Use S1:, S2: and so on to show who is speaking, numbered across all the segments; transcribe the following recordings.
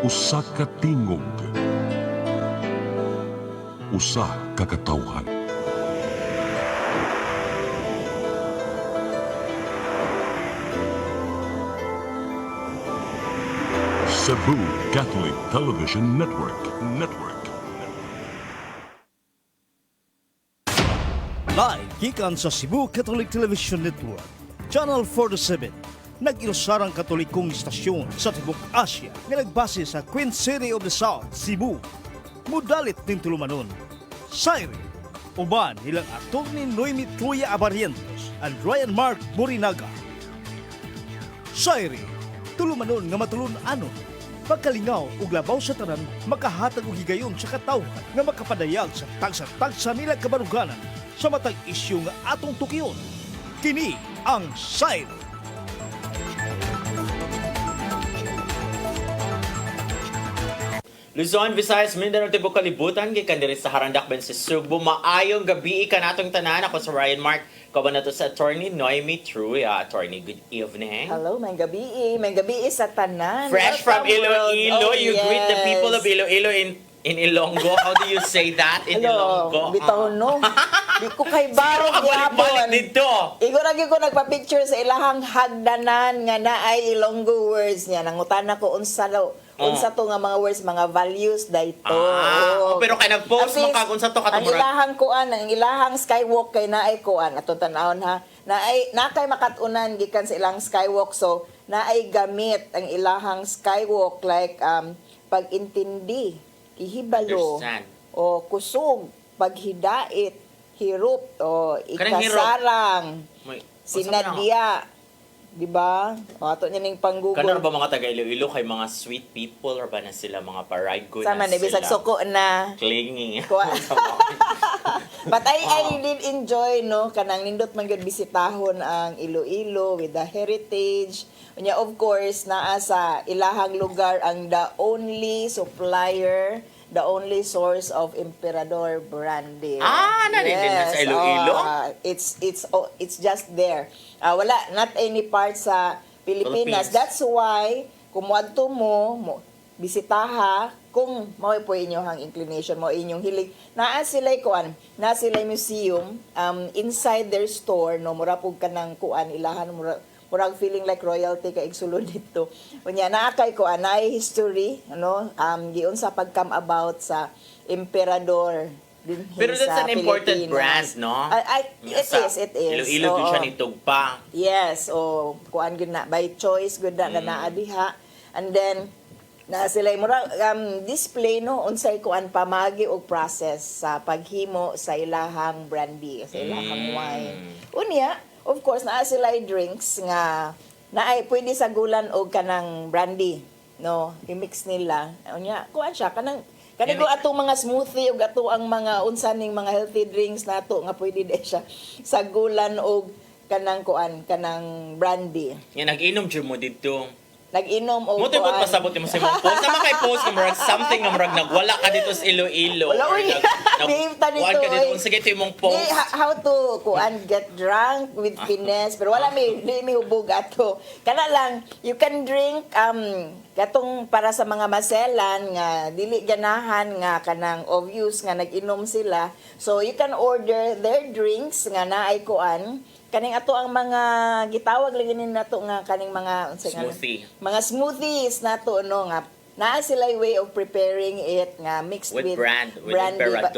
S1: Usa ka tingog, usa ka katawhan. Cebu Catholic Television Network.
S2: Live gikan sa Cebu Catholic Television Network, Channel 47, nag-iusarang katolikong istasyon sa Tibok Asia nga nagbase sa Queen City of the South, Cebu. Mudalit ning tulumanon, SAYRI, uban ilang aktor ni Noemi Truya-Abarientos and Ryan Mark Borinaga. SAYRI, tulumanon nga matulun-anon, pagkalingaw ug labaw sa tanan, makahatag og higayon sa katawhan nga makapadayag sa tagsa-tagsa nila kabaruganan sa matag isyu nga atong tukiyon. Kini ang SAYRI.
S3: Luzon, Visayas, Mindanao, Tibok Kalibutan, gikan diri sa Harandak ben sa Subo. Maayong gabi ka natong tanan. Ako sa Ryan Mark. Kaban na to sa attorney Noemi Truya. Attorney, good evening.
S4: Hello, may gabi sa tanan.
S3: Fresh from Iloilo, you
S4: yes.
S3: greet the people of Iloilo in Ilonggo. How do you say that in Ilonggo?
S4: Bitaw no. Di ko kay barog
S3: balik
S4: yapon.
S3: dito.
S4: Igo lagi ko nagpa-picture sa ilahang hagdanan nga naay Ilonggo words niya. Nangutana ko unsa to nga mga words, mga values dayto.
S3: Pero kay nag-post mo kag unsa to
S4: Ang
S3: katumurag.
S4: ilahang kuan, ang ilahang skywalk kay naay kuan ato tan-awon ha. Nakay makatunan gikan sa ilang skywalk, so naay gamit ang ilahang skywalk like pag-intindi, ihibalo, o kusog, paghidait, hirup, o ikasarang, sinadya. Diba? O, ato niya ning panggugol.
S3: Kanon ba mga taga Iloilo kay mga sweet people or ba na sila mga paraygo na
S4: Sama
S3: sila?
S4: na, bisag suko na.
S3: Clingy.
S4: But I did enjoy, no, kanang nindot man gyud bisitahon ang Iloilo with the heritage. Unya, of course, naa sa ilahang lugar ang the only supplier, the only source of Emperador brandy.
S3: Narinig na sa Iloilo?
S4: It's just there. Wala, not any part sa Pilipinas. That's why, kung muadto mo bisitaha, kung mao po inyong inclination, mo inyong hilig, naa sila'y kuan, naa sila'y museum, inside their store, no, murapog ka ng kuan, ilahan, murag feeling like royalty ka igsulod dito. Unya, naa kay kuan, naay history, ano, giun sa pag-come about sa Emperador.
S3: Pero that's an important brand, no?
S4: It is.
S3: Iloilo din siya nitugpa.
S4: Yes, kuan gud na by choice gud na naa diha. And then na sila mura display no unsay kuan pamagi og process sa paghimo sa ilahang brandy, sa ilahang wine. Unya, of course naa sila drinks nga naay pwede sagulan og kanang brandy, no? I-mix nila. Unya, kuan siya kanang Kanigo atong mga smoothie ug ato ang mga unsaning mga healthy drinks nato nga pwede de siya sagulan og kanang kuan kanang brandy.
S3: Yan nag-inom jud mo dito.
S4: Nag-inom og
S3: mo tibot pasabot mo sa imong post. Sama kay post nga murag something nga murag nagwala ka dito sa Iloilo.
S4: Wala uy.
S3: Kuan ka dito unsa gito imong post.
S4: How to kuan get drunk with finesse pero wala may hubog ato. Kana lang you can drink katong para sa mga maselan nga dili ganahan nga kanang obvious nga nag-inom sila. So you can order their drinks nga naay kuan kaning ato ang mga gitawag lagi nato nga kaning mga
S3: smoothie.
S4: Mga smoothies nato no nga naa sila way of preparing it nga mixed with brandy.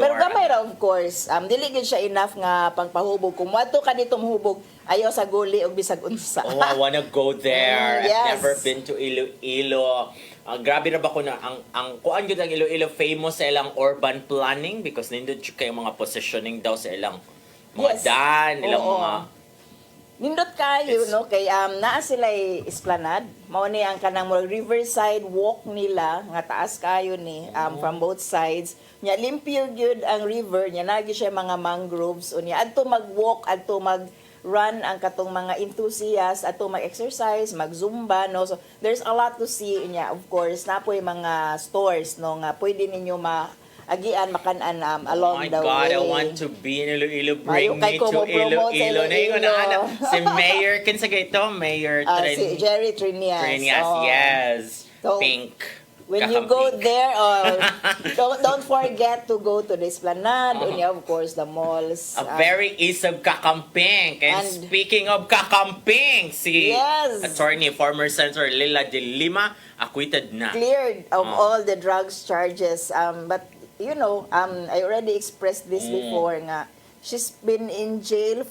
S4: Pero gamay ra of course. Dili gid siya enough nga pangpahubog. Kung moadto ka dito mahubog, ayaw sa guli og bisag unsa.
S3: Oh, I wanna go there.
S4: Yes.
S3: I've never been to Iloilo. Grabe na ba ko na ang kuan gyud ang Iloilo famous sa ilang urban planning because nindot jud kay mga positioning daw sa ilang mga ilang mga
S4: nindot kayo, no? Kay naa sila esplanade. Mao ni ang kanang riverside walk nila nga taas kayo ni from both sides. Nya limpyo gyud ang river, nya nagi siya mga mangroves unya adto mag-walk, adto mag-run ang katong mga enthusiasts, adto mag-exercise, mag-zumba, no? So there's a lot to see nya. Of course, napoy mga stores no nga pwede ninyo agian makan-an along the way.
S3: Oh my God, I want to be in Iloilo. Bring me to Iloilo. Si Mayor, kinsa ito? Mayor
S4: si Jerry Trinas.
S3: Yes.
S4: So,
S3: Pink.
S4: when you go
S3: Kakamping.
S4: there, don't forget to go to the Esplanade, unya, of course, the malls.
S3: A very isog kakamping. And
S4: And-
S3: speaking of kakamping, si
S4: Yes.
S3: attorney, former Senator Lila de Lima, acquitted na.
S4: Cleared of all the drugs charges. But, you know, I already expressed this before nga, she's been in jail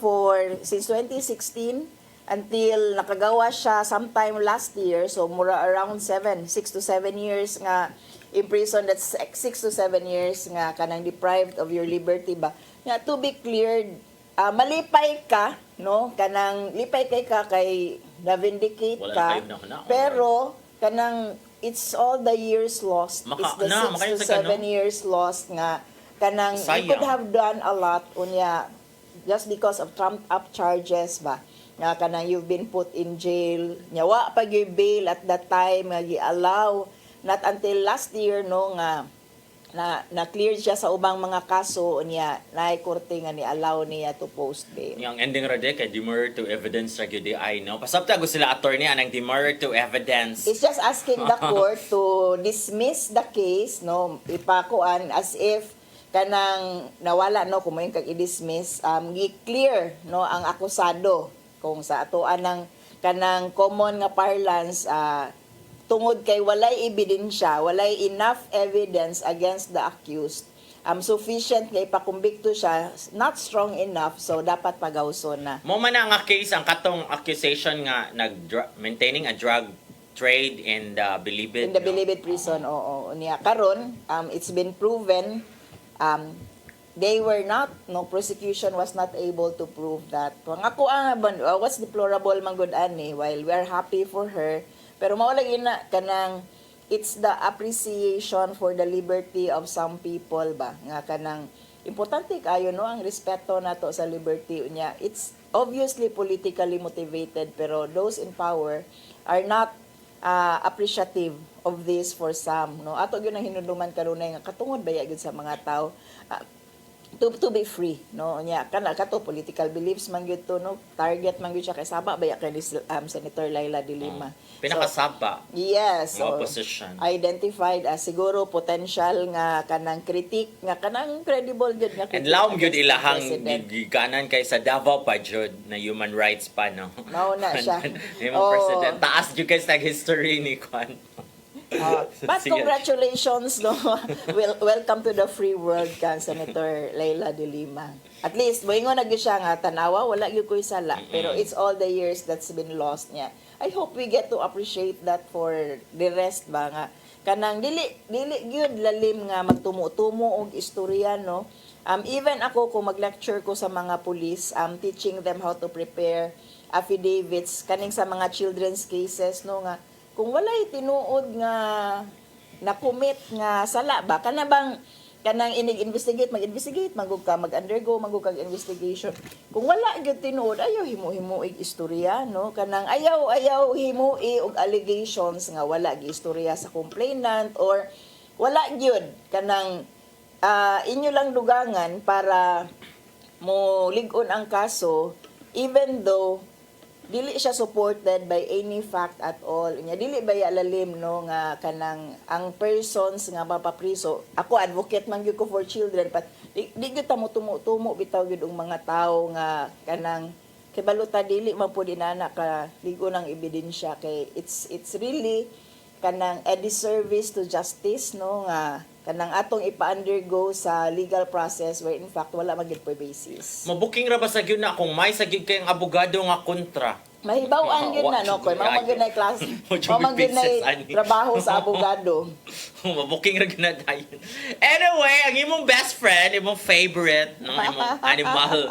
S4: since 2016 until nakagawa siya sometime last year. So, mura around 6 to 7 years nga in prison. That's 6 to 7 years nga kanang deprived of your liberty ba. Nga, to be cleared, malipay ka, no? Kanang lipay kay na-vindicate
S3: Wala
S4: ka.
S3: kayo na.
S4: Pero, kanang it's all the years lost. It's the 6 to 7 years lost nga kanang you
S3: Sayang.
S4: could have done a lot unya just because of trumped up charges ba nga kanang you've been put in jail nyawa pag yung bail at that time nga gi-allow not until last year no nga na clear siya sa ubang mga kaso unya naay korte nga ni allow niya to post bail.
S3: Yung ending rade kay demurrer to evidence ra gyud ay no. Pasabta go sila attorney anang demurrer to evidence.
S4: It's just asking the court to dismiss the case, no, ipakuan as if kanang nawala no kung may kag i-dismiss gi-clear no ang akusado kung sa atoan ng kanang common nga parlance tungod kay walay ebidensya, walay enough evidence against the accused. Sufficient nga ipakumbikto siya, not strong enough, so dapat pagawson na.
S3: Mo man nga case ang katong accusation nga maintaining a drug trade in the Bilibid.
S4: In the Bilibid prison, oo. Niya karon, it's been proven they were not, no, prosecution was not able to prove that. Ang ako what's deplorable man gud ani, while we are happy for her, pero mawala ina kanang it's the appreciation for the liberty of some people ba nga kanang importante kayo no ang respeto nato sa liberty unya. It's obviously politically motivated pero those in power are not appreciative of this for some no. Ato gyud ang hinudluman kanunay nga katungod baya gyud sa mga tao to be free no nya kana kato political beliefs man gyud to no target man gyud siya kay saba baya kay Senator Laila de Lima.
S3: Pinakasaba.
S4: Yes.
S3: Nga opposition.
S4: Identified as siguro potential nga kanang critic nga kanang credible gyud nga
S3: And
S4: critic
S3: lawom gyud
S4: against the
S3: ilahang
S4: president.
S3: giganan kay sa Davao pa jud na human rights pa no.
S4: Mao na siya.
S3: Ni mo president taas jud kay sa history ni Kwan.
S4: But
S3: Sige.
S4: congratulations, no? Welcome to the free world kan Senator Laila de Lima. At least moingon na gyud siya nga tanawa wala gyud koy sala, pero it's all the years that's been lost niya. I hope we get to appreciate that for the rest ba nga kanang dili gyud lalim nga magtumo-tumo og istorya no. Even ako kung mag-lecture ko sa mga pulis, teaching them how to prepare affidavits kaning sa mga children's cases no nga kung walay tinuod nga na-commit nga sala ba kana bang kanang inig-investigate mag-investigate magug ka mag-undergo magug kag investigation kung wala gyud tinuod ayaw himo-himoig istorya no kanang ayaw himoi og allegations nga wala gi istorya sa complainant or wala gyud kanang inyo lang dugangan para mo lig-on ang kaso even though dili siya supported by any fact at all. Nya dili ba lalim no nga kanang ang persons nga mapapriso. Ako advocate man gyud ko for children but di gyud ta mo tumo bitaw gyud ang mga tawo nga kanang kay baluta dili man pud inana ka ligo ng ebidensya kay it's really kanang a disservice to justice no nga kanang atong ipa-undergo sa legal process where in fact wala man gyud basis.
S3: Mabuking ra ba sa gyud na kung may sa gyud kay ang abogado nga kontra.
S4: Mahibaw-an gyud na no koy mao man gyud na class. Mao man gyud na trabaho sa abogado.
S3: Mabuking ra gyud na dayon. Anyway, ang imong best friend, imong favorite, no, imong animal.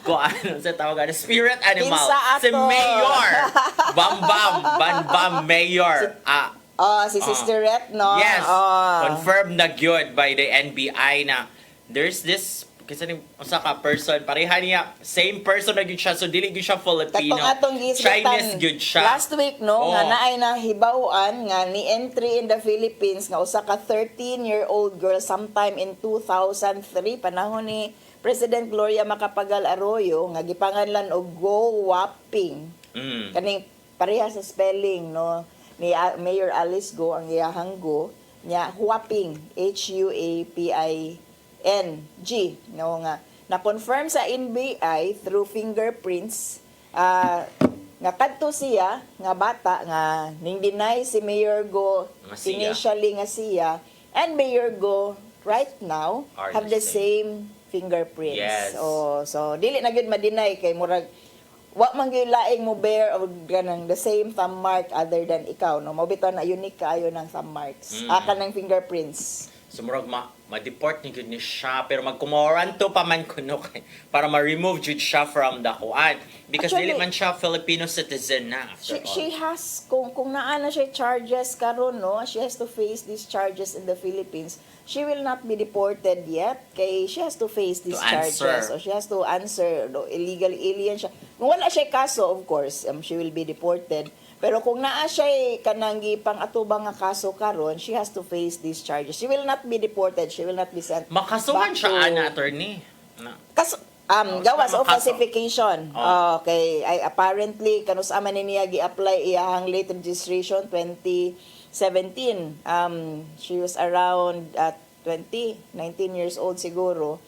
S3: Ko ano sa tawag spirit animal.
S4: Kinsa ato?
S3: Si Mayor. Bam Mayor.
S4: Si Sister Ret, no?
S3: Yes. Confirmed na gyud by the NBI na there's this kasi usa ka person pareha niya same person na gyud siya so dili gyud siya Filipino.
S4: Atong
S3: Chinese gyud siya.
S4: Last week no nga naay na hibaw-an nga ni entry in the Philippines nga usa ka 13-year-old girl sometime in 2003 panahon ni President Gloria Macapagal Arroyo nga gipanganlan og Go Wapping. Kaning pareha sa spelling no ni Mayor Alice Go ang iyahang Go nya Huaping, Huaping, no nga na confirm sa NBI through fingerprints nga kadto siya nga bata nga ning deny si Mayor Go
S3: Nga siya.
S4: initially nga siya and Mayor Go right now
S3: Are
S4: have
S3: the
S4: the same fingerprints.
S3: Yes.
S4: So dili na gyud ma-deny kay murag wa man gyud laing mo bear og ganang the same thumb mark other than ikaw no mo bitaw na unique kaayo ng thumb marks kanang fingerprints.
S3: So murag ma-deport ni gud ni siya pero magkumoranto pa man kuno kay para ma-remove jud siya from the kuan because
S4: Actually,
S3: dili man siya Filipino citizen na after all.
S4: She has kung naa na siya charges karon no, she has to face these charges in the Philippines. She will not be deported yet kay she has to face these
S3: To answer.
S4: charges or she has to answer no, illegal alien siya. Kung wala siya kaso of course she will be deported. Pero kung naa siya kanang gipang atubang nga kaso karon, she has to face these charges. She will not be deported. She will not be sent
S3: Makasuhan
S4: back
S3: siya
S4: to-
S3: ana attorney. Na.
S4: Kaso, gawas
S3: sa
S4: of
S3: makaso.
S4: falsification. Okay, ay apparently kanus aman ni niya gi-apply iyang late registration 2017. She was around 19 years old siguro.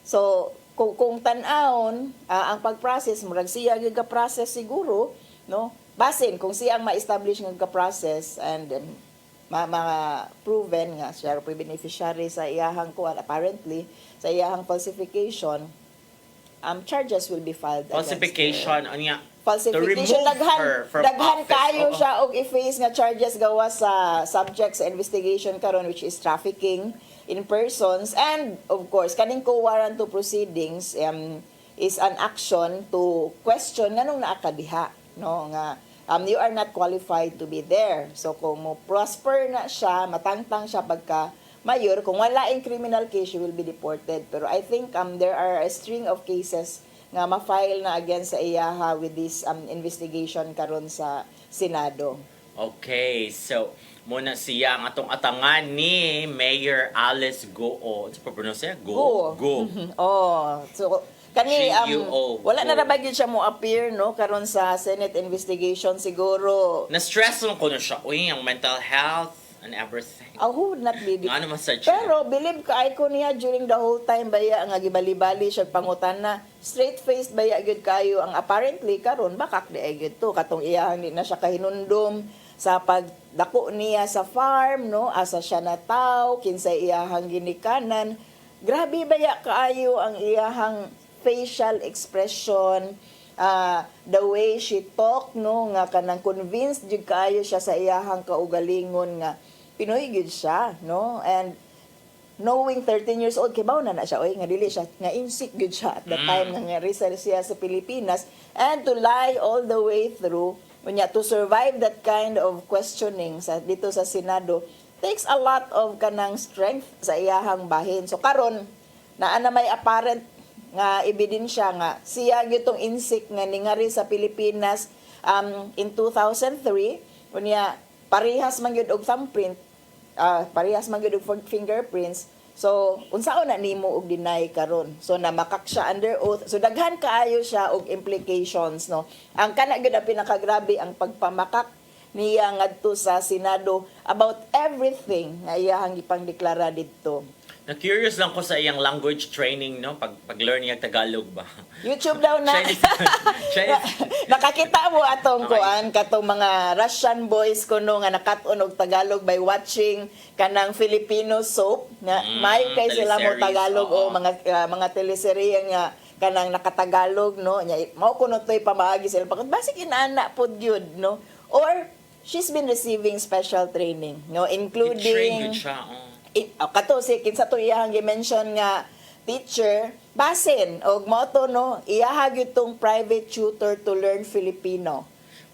S4: So, kung tan-aon ang pag-process murag siya gyud ka process siguro, no? Basin kung siya ang ma-establish nga ka-process and ma-proven nga siya ro beneficiary sa iyahang kuan apparently sa iyahang falsification, charges will be filed against her.
S3: Falsification anya
S4: Falsification,
S3: to remove her from
S4: daghan
S3: office.
S4: kayo
S3: Oo.
S4: siya og i-face nga charges gawa sa subject sa investigation karon which is trafficking in persons and of course kaning co-warrant to proceedings is an action to question nganong naa ka diha no nga you are not qualified to be there. So kung mo prosper na siya, matangtang siya pagka mayor, kung wala in criminal case, you will be deported. Pero I think there are a string of cases nga ma-file na against sa iyaha with this investigation karon sa Senado.
S3: Okay, so muna siya ang atong atangan ni Mayor Alice Go. Ano pa pronounce niya? Go.
S4: So kani
S3: G-U-O.
S4: wala na ra gyud siya mo appear no karon sa Senate investigation siguro.
S3: Na-stress lang ko na siya. Uy, ang mental health and everything.
S4: Who would not be
S3: Nga naman sa
S4: Pero believe ka ko niya during the whole time baya nga gibali-bali siya pangutan na straight-faced baya gyud kayo ang apparently karon bakak di ay gyud to katong iyang di na siya kahinundom sa pagdako niya sa farm no asa siya na taw kinsay iyahang ginikanan. Grabe baya kaayo ang iyahang facial expression, the way she talk no nga kanang convinced jud kaayo siya sa iyahang kaugalingon nga Pinoy gyud siya no and knowing 13 years old kibaw na siya oy nga dili siya nga insik gyud siya at the time nga nga siya sa Pilipinas and to lie all the way through unya to survive that kind of questioning sa dito sa Senado takes a lot of kanang strength sa iyahang bahin. So karon naa na may apparent nga ebidensya nga siya gyud tong insik nga ningari sa Pilipinas in 2003 unya parehas man gyud og thumbprint parehas man gyud og fingerprints. So unsaon na nimo og deny karon so namakak siya under oath so daghan kaayo siya og implications no ang kana gyud ang pinakagrabe ang pagpamakak niya ngadto sa Senado about everything nga iyahang ipangdeklara didto.
S3: Na-curious lang ko sa iyang language training, no? Pag-learn niya Tagalog ba?
S4: YouTube daw na.
S3: Chinese.
S4: Nakakita mo atong
S3: Okay.
S4: kuan katong mga Russian boys kuno nga nakat-on og Tagalog by watching kanang Filipino soap nga may kay sila mo
S3: teleseries,
S4: Tagalog
S3: oo.
S4: o mga teleserye nga kanang nakatagalog no nya mao kuno toy pamaagi sila pagod basig inaana pod gyud no or she's been receiving special training no
S3: Train
S4: including
S3: good siya.
S4: kato si kinsa to iyahang gi-mention nga teacher basin og moto no iyaha gyud tong private tutor to learn Filipino.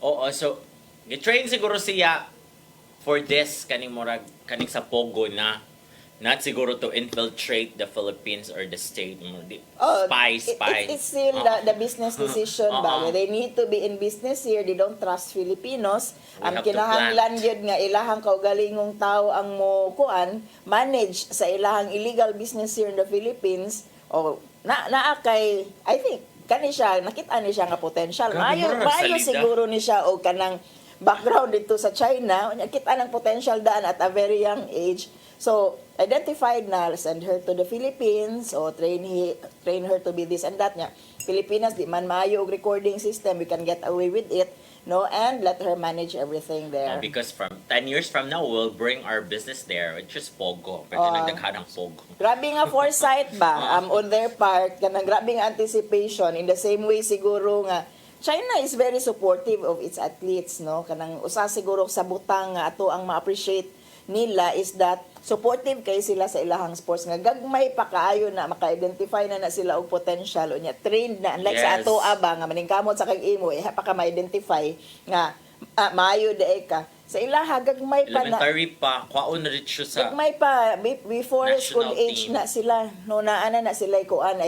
S3: Oo, so gi-train siguro siya for this kaning murag kaning sa Pogo na not siguro to infiltrate the Philippines or the state mo di spies.
S4: It's still the business decision ba. They need to be in business here. They don't trust Filipinos.
S3: We
S4: Ang
S3: have to
S4: kinahanglan gyud nga ilahang kaugalingong tao ang mo kuan manage sa ilahang illegal business here in the Philippines. O naa kay I think kani siya nakita ni siya nga potential.
S3: Grabe,
S4: Maayo
S3: mura,
S4: maayo
S3: salida.
S4: siguro ni siya og kanang background dito sa China, unya kita ng potential daan at a very young age. So, identified na, send her to the Philippines, o train her to be this and that niya. Pilipinas, di man maayo og recording system, we can get away with it, no, and let her manage everything there.
S3: Because from 10 years from now, we'll bring our business there. It's just Pogo. Pwede nagdaghan ng Pogo.
S4: Grabe nga foresight ba on their part, kanang grabe nga anticipation. In the same way siguro nga China is very supportive of its athletes, no? Kanang usa siguro sa butang nga ato ang ma-appreciate nila is that supportive kay sila sa ilahang sports nga gagmay pa kaayo na maka-identify na sila og potential unya trained na unlike sa ato ba nga maningkamot sa kag imo pa ka ma-identify nga maayo dae ka sa ilaha gagmay pa na
S3: elementary pa kwaon na rin siya sa
S4: gagmay pa before school age
S3: team.
S4: na sila no naana na sila kuan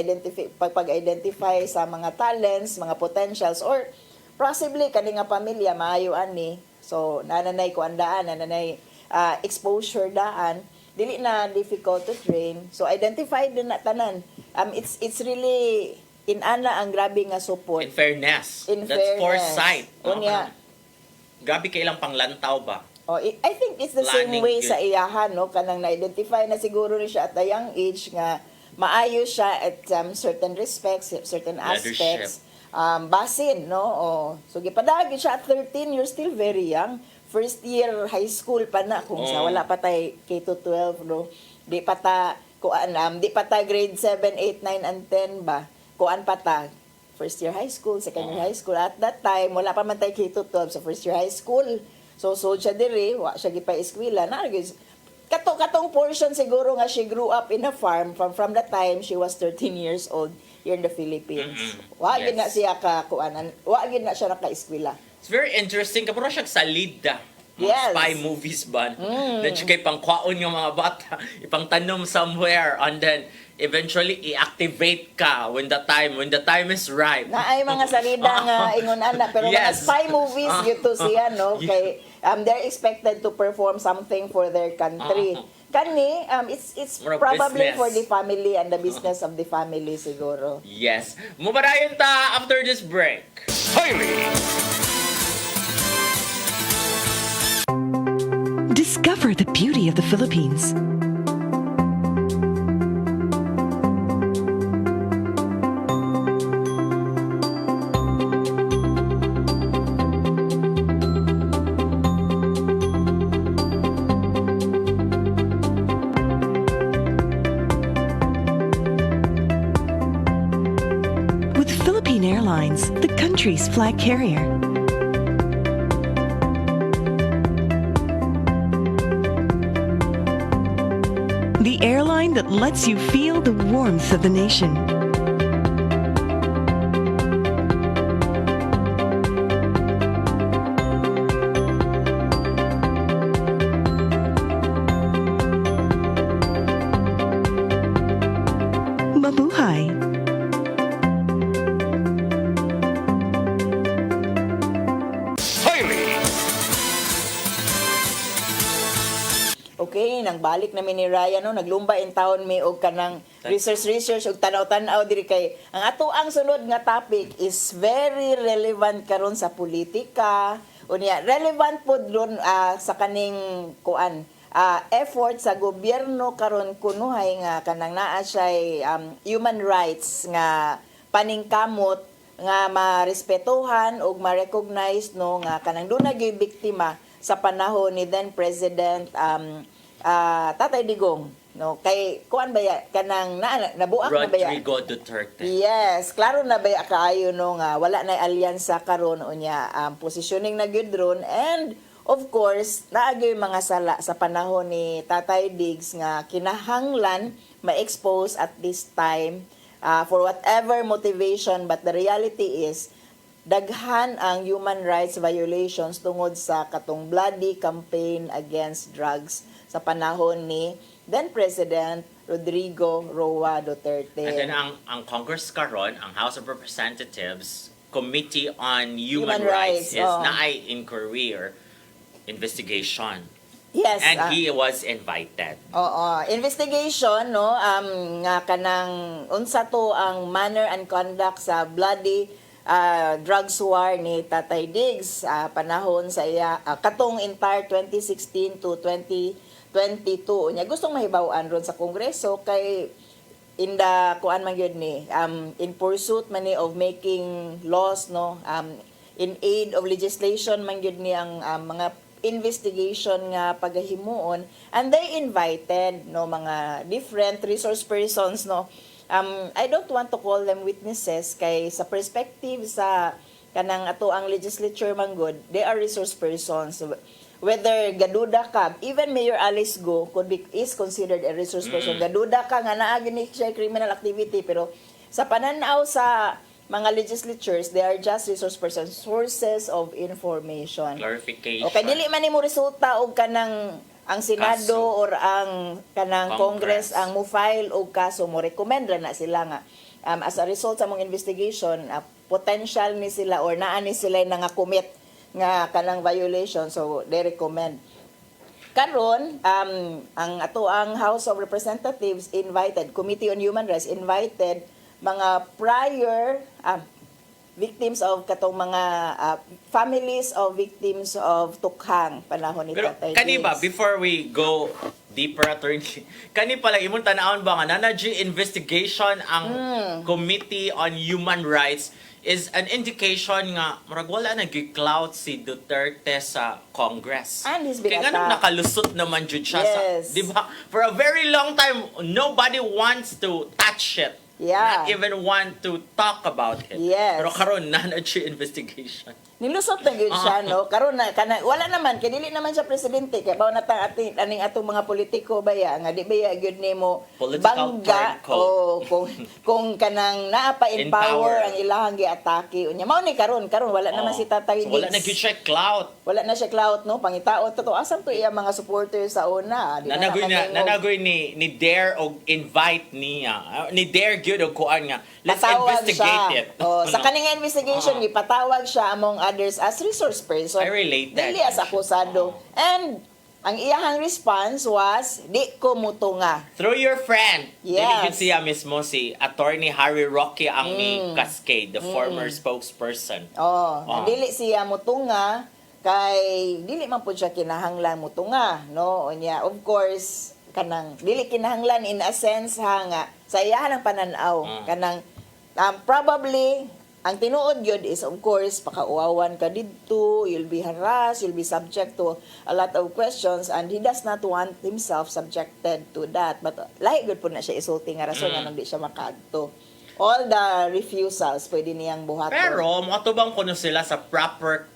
S4: pag-identify sa mga talents mga potentials or possibly kani nga pamilya maayo ani so nanay kuan daan nanay exposure daan dili na difficult to train so identify din na tanan it's really in ana ang grabe nga support
S3: in fairness that's foresight
S4: unya
S3: grabe kay ilang panglantaw ba
S4: I think it's the same
S3: Planning
S4: way
S3: yun.
S4: sa iyahan no kanang na-identify na siguro ni siya at a young age nga maayo siya at certain respects certain aspects basin no so gipadagi siya at 13 you're still very young first year high school pa na kung sa wala pa tay K-12 no di pa ta grade 7 8 9 and 10 ba kuan pa ta first year high school second year high school at that time wala pa man tay K-12 sa first year high school so siya diri wa siya gipa eskwela na katong portion siguro nga she grew up in a farm from the time she was 13 years old here in the Philippines wa gid na siya ka kuanan wa gid na siya naka-eskwela.
S3: It's very interesting. Kapuro siya salida. Mga
S4: Yes.
S3: spy movies ba? Then siya kay pangkwaon yung mga bata. Ipangtanom somewhere. And then, eventually, i-activate ka when the time is right.
S4: Na ay mga salida nga ingon ana pero mga
S3: Yes.
S4: spy movies to siya no kay they're expected to perform something for their country. Kani it's
S3: More
S4: probably
S3: business.
S4: for the family and the business of the family siguro.
S3: Yes. Mubarayon ta after this break.
S1: SAYRI.
S5: Discover the beauty of the Philippines. With Philippine Airlines, the country's flag carrier. The airline that lets you feel the warmth of the nation. Mabuhay!
S1: SAYRI.
S4: Okay, nang balik namin ni Ryan no, naglumba in town mi og kanang research og tanaw-tanaw diri kay ang ato ang sunod nga topic is very relevant karon sa politika. Unya relevant pod ron sa kaning kuan effort sa gobyerno karon kunuhay nga kanang naa siya human rights nga paningkamot nga marespetuhan ug ma-recognize no nga kanang dunay gyud biktima sa panahon ni then President Tatay Digong no kay kuan ba ya kanang nabuak na ba ya
S3: Rodrigo Duterte.
S4: yes klaro na ba ya kaayo no nga wala na alyansa karon unya positioning na gyud ron and of course naagay mga sala sa panahon ni Tatay Diggs nga kinahanglan ma-expose at this time for whatever motivation but the reality is daghan ang human rights violations tungod sa katong bloody campaign against drugs sa panahon ni then President Rodrigo Roa Duterte.
S3: And then ang Congress karon, ang House of Representatives Committee on Human Rights is naay inquiry or investigation.
S4: Yes.
S3: And he was invited.
S4: Oo, investigation no nga kanang unsa to ang manner and conduct sa bloody drugs war ni Tatay Diggs panahon sa iya katong entire 2016 to 2022 nya gustong mahibaw-an ron sa Kongreso kay in the kuan man gyud ni in pursuit man ni of making laws no in aid of legislation man gyud ni ang mga investigation nga pagahimuon, and they invited no mga different resource persons no. I don't want to call them witnesses kay sa perspective sa kanang ato ang legislature man good, they are resource persons. Whether gaduda ka, even Mayor Alice Go is considered a resource person. Gaduda ka nga naa gini siya criminal activity, pero sa pananaw sa mga legislatures, they are just resource persons, sources of information.
S3: Clarification.
S4: Okay, dili man nimo resulta og kanang ang Senado
S3: Kaso.
S4: or ang kanang Congress ang mo file og kaso, mo recommend ra na sila nga as a result sa mong investigation, potential ni sila or naa ni sila nga commit nga kanang violation, so they recommend. Karon ang ato ang House of Representatives invited, Committee on Human Rights invited mga prior victims of katong mga families of victims of tukhang panahon ni
S3: Pero
S4: Tatay
S3: kani ba,
S4: Diggs.
S3: before we go deeper attorney, kani pala imong tanawon ba nga nanaji investigation ang Committee on Human Rights is an indication nga murag wala na gi-clout si Duterte sa Congress.
S4: And he's been
S3: Kaya nga nung
S4: attacked.
S3: nakalusot naman jud siya
S4: Yes.
S3: sa, di ba? For a very long time, nobody wants to touch it.
S4: Yeah.
S3: Not even want to talk about it.
S4: Yes.
S3: Pero karon nanaji investigation.
S4: Nilusot na gyud siya no, karon na kana wala naman kay dili naman siya presidente kay bawo na ta ating aning atong mga politiko baya nga di baya gyud nimo
S3: Political
S4: bangga
S3: turncoat.
S4: o kung kanang naa pa empower
S3: Empower.
S4: ang ilahang giatake unya mao ni karon wala naman si Tatay
S3: So, wala na
S4: Diggs.
S3: gyud siya clout.
S4: Wala na siya clout no, pangitaon to asam to iya mga supporters sa una. Di na naman
S3: Nanagoy ni Dare og invite niya. Ni Dare gyud og kuan nga. Let's
S4: patawag
S3: investigate
S4: siya.
S3: it.
S4: Oh, sa
S3: Ano?
S4: kaning investigation gipatawag siya among others as resource person.
S3: I relate that.
S4: Dili as akusado. And ang iyahang response was di ko mutunga.
S3: Through your friend.
S4: Yes.
S3: Dili gyud siya mismo si Attorney Harry Roque ang ni Cascade, the former spokesperson.
S4: Dili siya mutunga kay dili man pud siya kinahanglan mutunga, no? Unya, of course, kanang dili kinahanglan in a sense nga sa iyahan ang pananaw kanang probably ang tinuod yun is of course pakauawan ka didto, you'll be harassed, you'll be subject to a lot of questions, and he does not want himself subjected to that. But lahi good po na siya isulti nga rason nga nang di siya makaadto. All the refusals pwede niyang buhaton.
S3: Pero moatubang kuno sila sa proper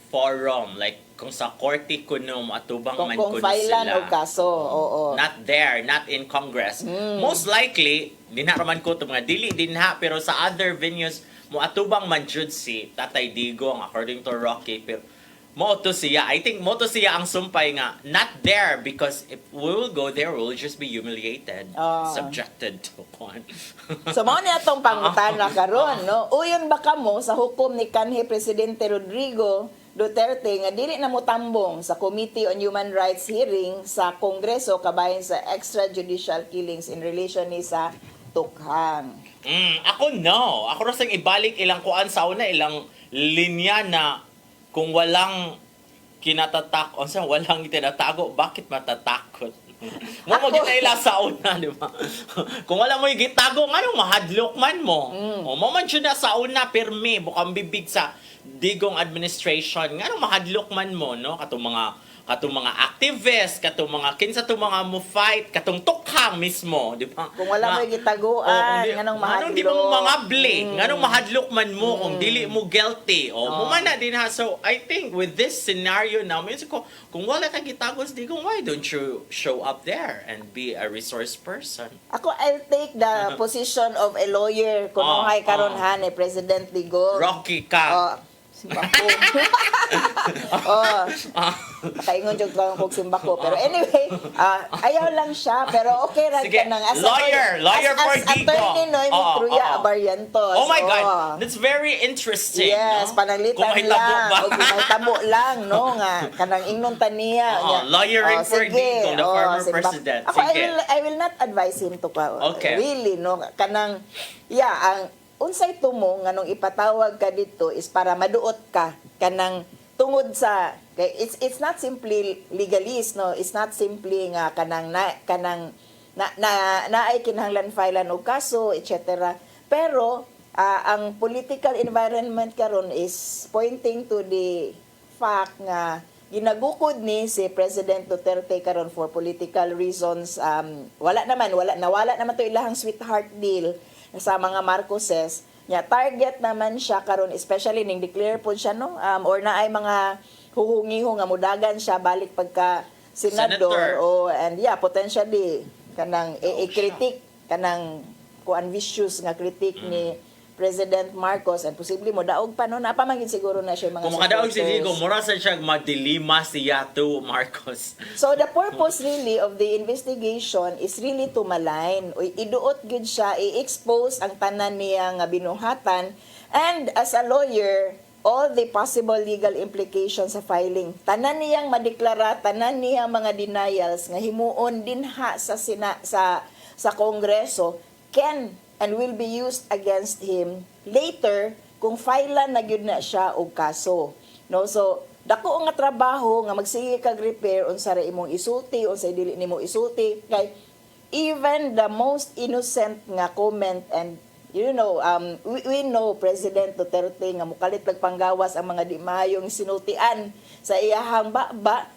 S3: forum, like kung sa korte kuno moatubang man
S4: kung
S3: kuno
S4: filean
S3: sila.
S4: og kaso, oo.
S3: Not there, not in Congress. Most likely, dinaraman ko ito mga dili dinha, pero sa other venues, moatubang man jud si Tatay Digong according to Rocky, pero mo to siya. I think mo to siya ang sumpay nga not there, because if we will go there, we will just be humiliated, subjected to one.
S4: So mao ni atong pangutana karon, no? Uyon ba kamo sa hukom ni kanhi Presidente Rodrigo Duterte nga dili na motambong sa Committee on Human Rights hearing sa Kongreso kabahin sa extrajudicial killings in relation ni sa tukhang?
S3: Ako no. Ako rasang ibalik ilang kuan sa una, ilang linya na kung walang kinatatak, o sa walang itinatago, bakit matatakot? Mo ila sa una, di ba? Kung wala mo gitago, anong mahadlok man mo? O mo man siya na sa una, pirmi, bukang bibig sa Digong administration, anong mahadlok man mo, no? Katong mga activists, katong mga kinsa tong mga mo fight, katong tukhang mismo, di ba?
S4: Kung wala mo gitaguan, nganong mahadlok.
S3: Anong di mo mangabli? Nganong mahadlok man mo kung dili mo guilty? O mo man na din ha. So I think with this scenario now, minsan ko, kung wala ka gitagos, Digong, why don't you show up there and be a resource person?
S4: Ako, I'll take the position of a lawyer kung hay karon ha ni President Digong.
S3: Rocky ka.
S4: Simbako. Kaingon jud lang kog simbako. Pero anyway, ayaw lang siya. Pero okay ra
S3: Sige,
S4: ka nang
S3: lawyer for
S4: as
S3: Digo.
S4: attorney Noemi Truya-Abarientos.
S3: Oh my God, that's very interesting.
S4: Yes,
S3: no?
S4: pananglitan
S3: Kung may tabo
S4: lang.
S3: ba?
S4: O kung may tabo lang, no? Nga, kanang ingnon taniya.
S3: Lawyering for Digo, the former president.
S4: Ako,
S3: Sige.
S4: I will not advise him to
S3: Okay.
S4: really, no? Kanang, ang unsay tumo nga nung ipatawag ka dito is para maduot ka kanang tungod sa kay it's not simply legalist, no, it's not simply nga kanang na ay kinahanglan filean og kaso, etc. Pero ang political environment karon is pointing to the fact nga ginagukod ni si President Duterte karon for political reasons. Nawala naman to ilahang sweetheart deal sa mga Marcoses. Nya target naman siya karon, especially ning declare po siya, no, or na ay mga huhungiho nga mudagan siya balik pagka senador.
S3: Senator.
S4: And potentially kanang i-critic kanang kuan vicious nga critic ni President Marcos, and posible mo daog pa no, napamangin siguro na siya mga
S3: Kung makadaog si
S4: supporters.
S3: Digo, mura sa siya magdilima siya to Marcos.
S4: So the purpose really of the investigation is really to malign. Iduot gud siya, i-expose ang tanan niya nga binuhatan, and as a lawyer, all the possible legal implications sa filing. Tanan niyang madeklara, tanan niyang mga denials nga himuon dinha sa Kongreso can and will be used against him later kung filean na gyud na siya og kaso. No, so dako nga trabaho nga magsige kag repair unsa ra imong isulti, unsa dili nimo isulti, kay even the most innocent nga comment, and we know President Duterte nga mukalit pagpanggawas ang mga di maayong sinultian sa iyahang baba,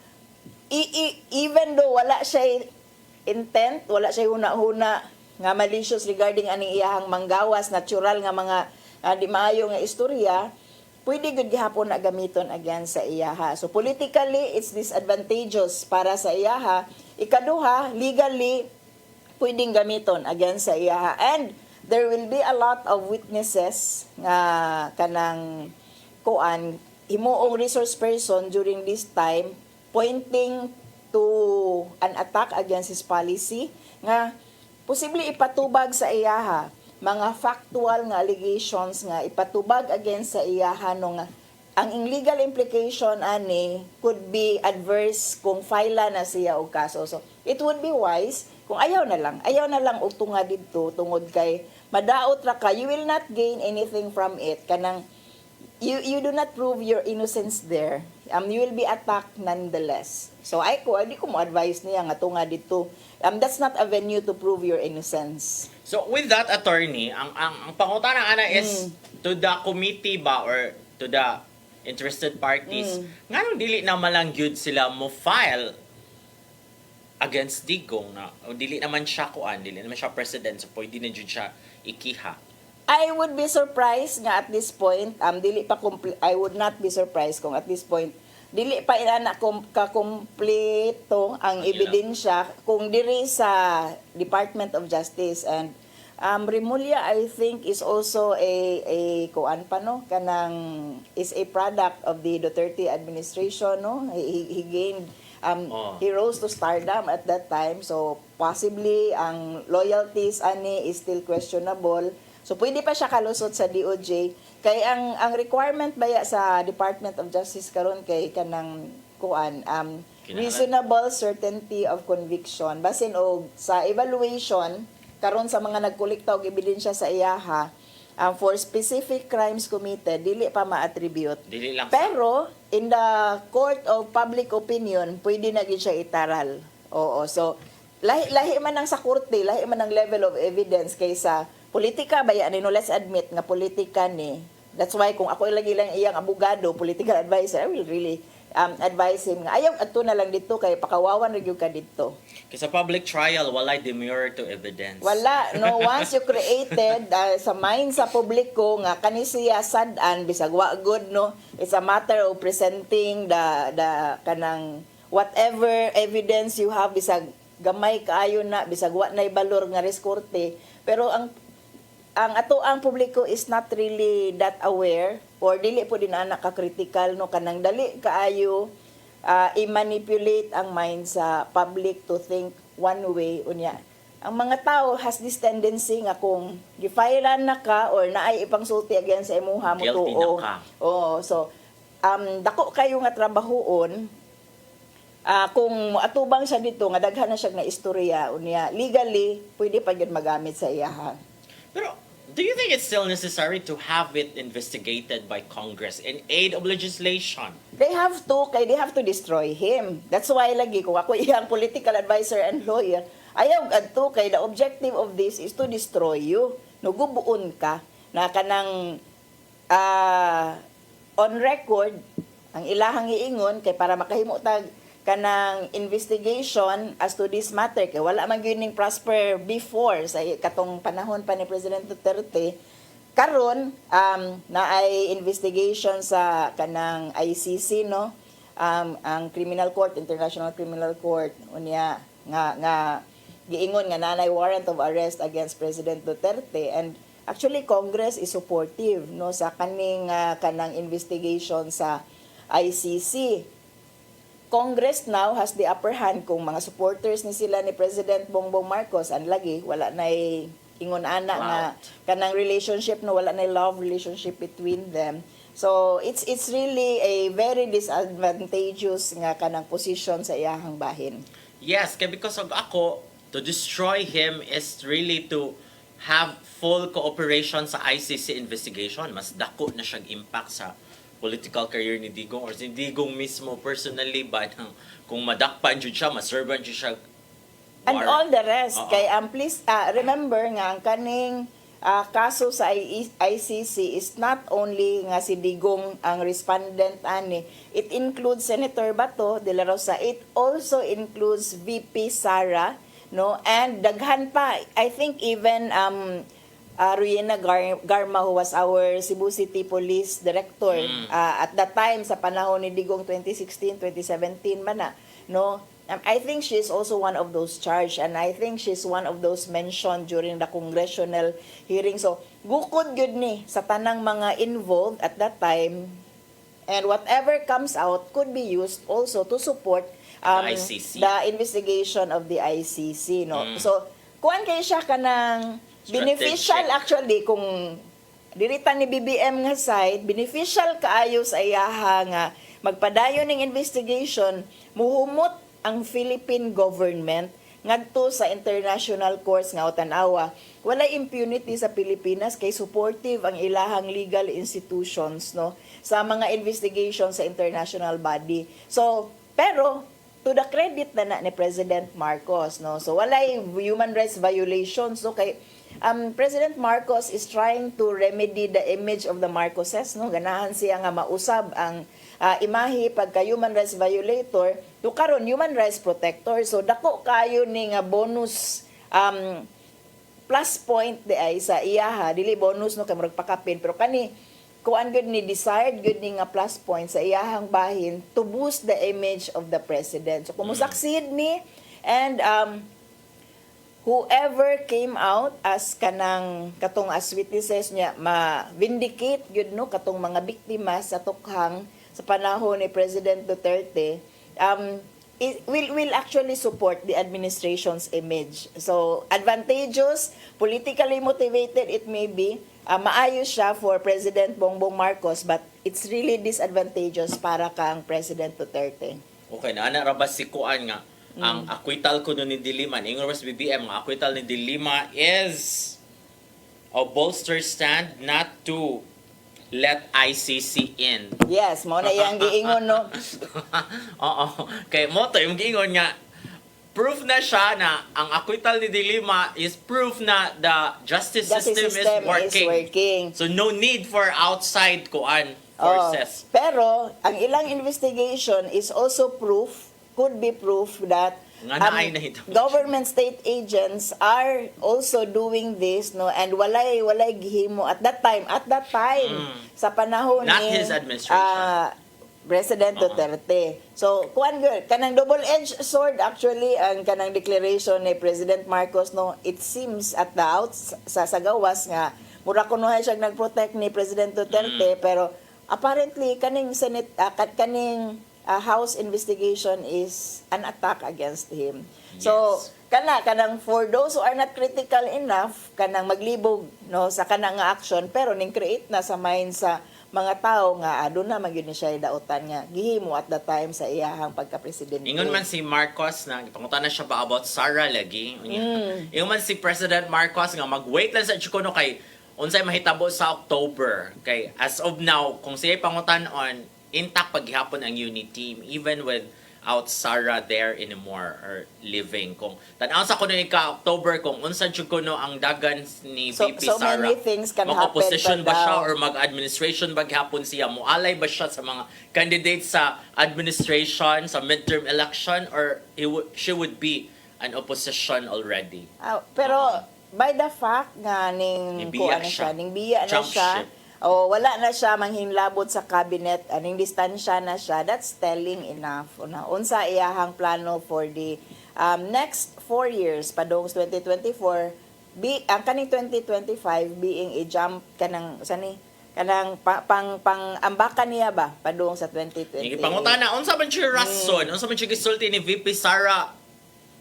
S4: even though wala siya intent, wala siya huna-huna nga malicious regarding aning iyahang manggawas, natural nga mga di maayo nga istorya, pwede gud gihapon na gamiton against sa iyaha. So politically, it's disadvantageous para sa iyaha. Ikaduha, legally, pwedeng gamiton against sa iyaha. And there will be a lot of witnesses nga kanang himuong resource person during this time pointing to an attack against his policy nga posible ipatubag sa iyaha mga factual nga allegations nga ipatubag against sa iyaha no nga ang illegal implication ani could be adverse kung fila na siya og kaso. So it would be wise kung ayaw na lang og tunga didto tungod kay madaot ra ka, you will not gain anything from it. Kanang you do not prove your innocence there. You will be attacked nonetheless. So di ko mo advise niya nga tunga dito. That's not a venue to prove your innocence.
S3: So with that, attorney, ang pangutana ana is to the committee ba or to the interested parties, nganong dili na malang gyud sila mo file against Digong na o dili naman siya president, so pwede na jud siya ikiha.
S4: I would be surprised nga at this point, I would not be surprised kung at this point dili pa ina ka-kompleto ang ebidensya kung diri sa Department of Justice. And Remulla, I think, is also a is a product of the Duterte administration, no? He gained he rose to stardom at that time, so possibly ang loyalties ani is still questionable. So pwede pa siya kalusot sa DOJ kay ang requirement baya sa Department of Justice karon kay kanang reasonable certainty of conviction basin og sa evaluation karon sa mga nagkolekta og ebidensya sa iyaha for specific crimes committed dili pa ma-attribute.
S3: Dili lang
S4: pero in the court of public opinion pwede na gyud siya itaral. Oo, so lahi man ang sa korte, lahi man ang level of evidence kaysa politika baya no, let's admit nga politika ni. That's why kung ako lagi lang iyang abogado, political advisor, I will really advise him nga ayaw adto na lang dito kay pakawawan ra gyud ka dito.
S3: Kasi sa public trial walay demur to evidence.
S4: Wala, no, once you created sa mind sa publiko nga kani siya sad-an bisag wa good, no, it's a matter of presenting the kanang whatever evidence you have, bisag gamay kaayo na, bisag wa nay balor nga reskorte, pero ang publiko is not really that aware or dili po din ana ka critical, no, kanang dali kaayo i-manipulate ang mind sa public to think one way unya. Ang mga tao has this tendency nga kung gifailan na ka or naay ipangsulti against sa imuha mo
S3: guilty
S4: tuo.
S3: na ka.
S4: Oo, so dako kayo nga trabahoon. Kung atubang siya dito nga daghan na siya na istorya unya, legally pwede pa gyud magamit sa iyaha.
S3: Pero Do you think it's still necessary to have it investigated by Congress in aid of legislation?
S4: They have to destroy him. That's why lagi kung ako iyang political advisor and lawyer, ayaw adto kay the objective of this is to destroy you. Nugubuon ka na kanang on record ang ilahang iingon kay para makahimo tag kanang investigation as to this matter kay wala man gyud ning prosper before sa katong panahon pa ni President Duterte. Karon na ay investigation sa kanang ICC, no, ang Criminal Court, International Criminal Court unya nga giingon nga nanay warrant of arrest against President Duterte, and actually Congress is supportive, no, sa kaning kanang investigation sa ICC. Congress now has the upper hand kung mga supporters ni sila ni President Bongbong Marcos, and lagi wala na ingon ana nga kanang relationship, no, wala na love relationship between them. So it's really a very disadvantageous nga kanang position sa iyahang bahin.
S3: Yes, kaya because of ako, to destroy him is really to have full cooperation sa ICC investigation. Mas dako na siyang impact sa political career ni Digong or si Digong mismo personally ba kung madakpan jud siya, maserban jud siya.
S4: And all the rest. Kay please remember nga ang kaning kaso sa ICC is not only nga si Digong ang respondent ani. It includes Senator Bato de la Rosa. It also includes VP Sara, no, and daghan pa. I think even Ruyena Garma, who was our Cebu City Police Director at that time sa panahon ni Digong 2016, 2017 man na, no. I think she's also one of those charged, and I think she's one of those mentioned during the congressional hearing. So gukod gyud ni sa tanang mga involved at that time, and whatever comes out could be used also to support the investigation of the ICC, no. So kuan kay siya kanang beneficial actually kung dirita ni BBM nga side, beneficial kaayo sa iyaha nga magpadayon ning investigation, muhumot ang Philippine government ngadto sa international courts nga tan-awa wala impunity sa Pilipinas kay supportive ang ilahang legal institutions, no, sa mga investigation sa international body. So pero to the credit na ni President Marcos, no, so walay human rights violations, no, kay President Marcos is trying to remedy the image of the Marcoses, no, ganahan siya nga mausab ang imahe pagka human rights violator to karon human rights protector. So dako kayo ni nga bonus plus point di ay sa iyaha, dili bonus, no, kay murag pakapin, pero kani kuan gud ni desired gud ni nga plus point sa iyahang bahin to boost the image of the president. So kung succeed ni, and whoever came out as kanang katong as witnesses niya ma-vindicate gud, no, katong mga biktima sa tukhang sa panahon ni President Duterte, will actually support the administration's image. So advantageous, politically motivated it may be, maayos siya for President Bongbong Marcos, but it's really disadvantageous para kang President Duterte.
S3: Okay na ana ra ba si kuan nga ang acquittal ko ni Dilima, ingon was BBM nga acquittal ni Dilima is a bolster stand not to let ICC in.
S4: Yes, mo na iyang giingon, no.
S3: Oo. Kay mo to yung giingon nga proof na siya na ang acquittal ni Dilima is proof na the justice system is working. So no need for outside kuan forces.
S4: Pero ang ilang investigation is also could be proof that government state agents are also doing this, no, and walay gihimo at that time sa panahon
S3: not
S4: ni
S3: his administration.
S4: President Duterte. So kuan gyud kanang double-edged sword actually ang kanang declaration ni President Marcos, no. It seems at the sa gawas nga mura kunohay siya nagprotect ni President Duterte, pero apparently kaning Senate House investigation is an attack against him.
S3: Yes.
S4: So kanang for those who are not critical enough kanang maglibog, no, sa kanang nga action, pero ning create na sa mind sa mga tao nga aduna magyud ni siya daotan nga gihimo at the time sa iyahang pagka-presidente.
S3: Ingon man si Marcos na ipangutan na siya ba about Sara lagi. Ingon man si President Marcos nga mag-wait lang sa Chikono kay unsay mahitabo sa October. Kay as of now, kung siya pangutan-on, intact paghihapon ang unit team even without Sarah there anymore or living. Kung tanaw sa kuno ika-October, kung unsa jud kuno ang dagan ni VP
S4: so
S3: Sarah,
S4: many things can
S3: mag-opposition
S4: happen
S3: ba siya
S4: daw.
S3: or mag-administration ba gihapon siya? Mualay ba siya sa mga candidates sa administration, sa midterm election, or she would be an opposition already?
S4: Pero by the fact nga ning
S3: Nibiya
S4: kuan na
S3: siya.
S4: siya, ning biya na
S3: Jump
S4: siya,
S3: ship.
S4: wala na siya manghinlabot sa cabinet, aning distansya na siya, that's telling enough. Unsa iyahang plano for the next 4 years, padong 2024, ang kaning 2025 being a jump kanang kanang pang ambakan niya ba padung sa 2028.
S3: Yung ipangutana, unsa man siya rason, unsa man siya gisulti ni VP Sara,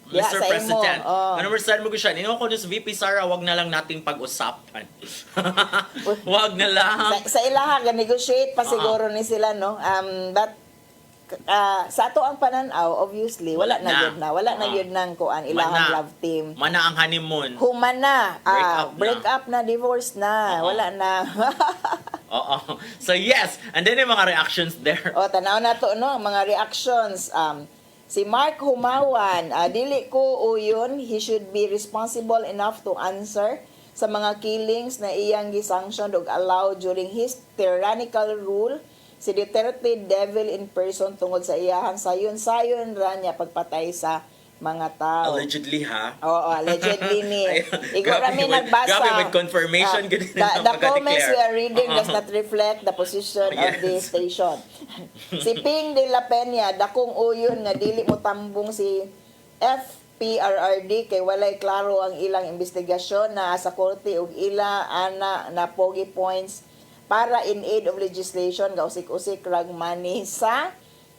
S4: Yeah,
S3: Mr.
S4: sa imo,
S3: President.
S4: oh.
S3: Ano understand mo ko siya? Ningo ko sa VP Sara, wag na lang nating pag-usapan. Wag na lang.
S4: Sa ilaha negotiate pa siguro ni sila, no, but sa ato ang pananaw, obviously wala na gyud nang kuan ilahang love team.
S3: Mana ang honeymoon.
S4: Humana,
S3: Break
S4: break up na, divorce na, wala na.
S3: Oo. So yes, and then yung mga reactions there.
S4: Tanaw na to, no, mga reactions. Si Mark Humawan, dili ko uyon, he should be responsible enough to answer sa mga killings na iyang gisanction og allow during his tyrannical rule. Si Duterte devil in person tungod sa iyahang sayon-sayon ra niya pagpatay sa mga tao.
S3: Allegedly, ha?
S4: Oo, allegedly ni. Igor kami nagbasa.
S3: Grabe with confirmation.
S4: The comments we are reading does not reflect the position of the station. Si Ping de la Peña, dakong uyon nga dili mo tambong si FPRRD kay walay klaro ang ilang investigasyon na sa korte ug ila ana na pogi points para in aid of legislation ga usik-usik rag money sa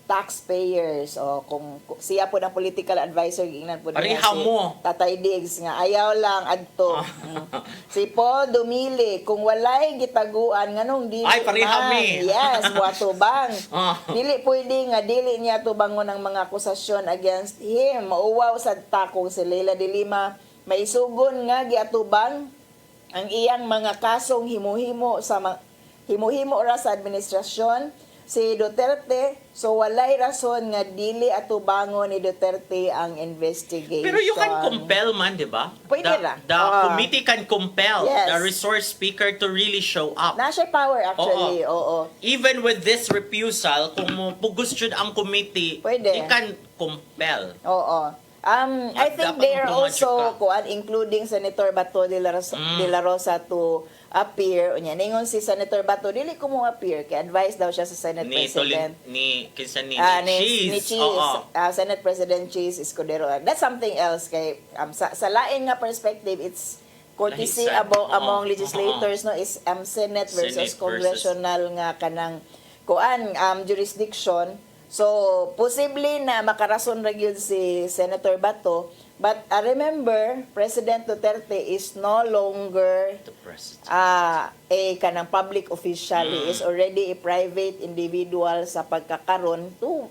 S4: taxpayers. Kung siya po ng political advisor, gingnan po niya
S3: Pareha mo.
S4: Tatay Diggs nga ayaw lang adto. Si Paul Dumili, kung walay gitaguan nganong dili
S3: Ay, pareha mi.
S4: Yes, buhatubang. Dili pwede nga dili niya tubangon ng mga akusasyon against him. Mauwaw sad ta kung si Leila de Lima maisugon nga giatubang ang iyang mga kasong himuhimo ra sa administrasyon si Duterte, so walay rason nga dili atubangon ni Duterte ang investigation.
S3: Pero you can compel man, di ba?
S4: Pwede ra.
S3: The committee can compel
S4: Yes.
S3: the resource speaker to really show up.
S4: Na siya power actually, oo.
S3: Even with this refusal, kung pugos jud ang committee,
S4: Pwede.
S3: you can compel.
S4: Oo. I think
S3: Dapat
S4: they are
S3: tumadyo
S4: also
S3: ka.
S4: including Senator Bato de la Rosa to appear. Unya ningon si Senator Bato dili ko mo appear kay advice daw siya sa Senate President.
S3: Kinsa ni
S4: Ni Cheese.
S3: Oo.
S4: Senate President Cheese Escudero. That's something else kay sa lain nga perspective, it's courtesy
S3: Lahisan.
S4: among legislators, no, is Senate versus
S3: Senate
S4: congressional nga kanang jurisdiction. So posible na makarason ra gyud si Senator Bato, but remember President Duterte is no longer
S3: The president.
S4: a kanang public official. He is already a private individual sa pagkakaron to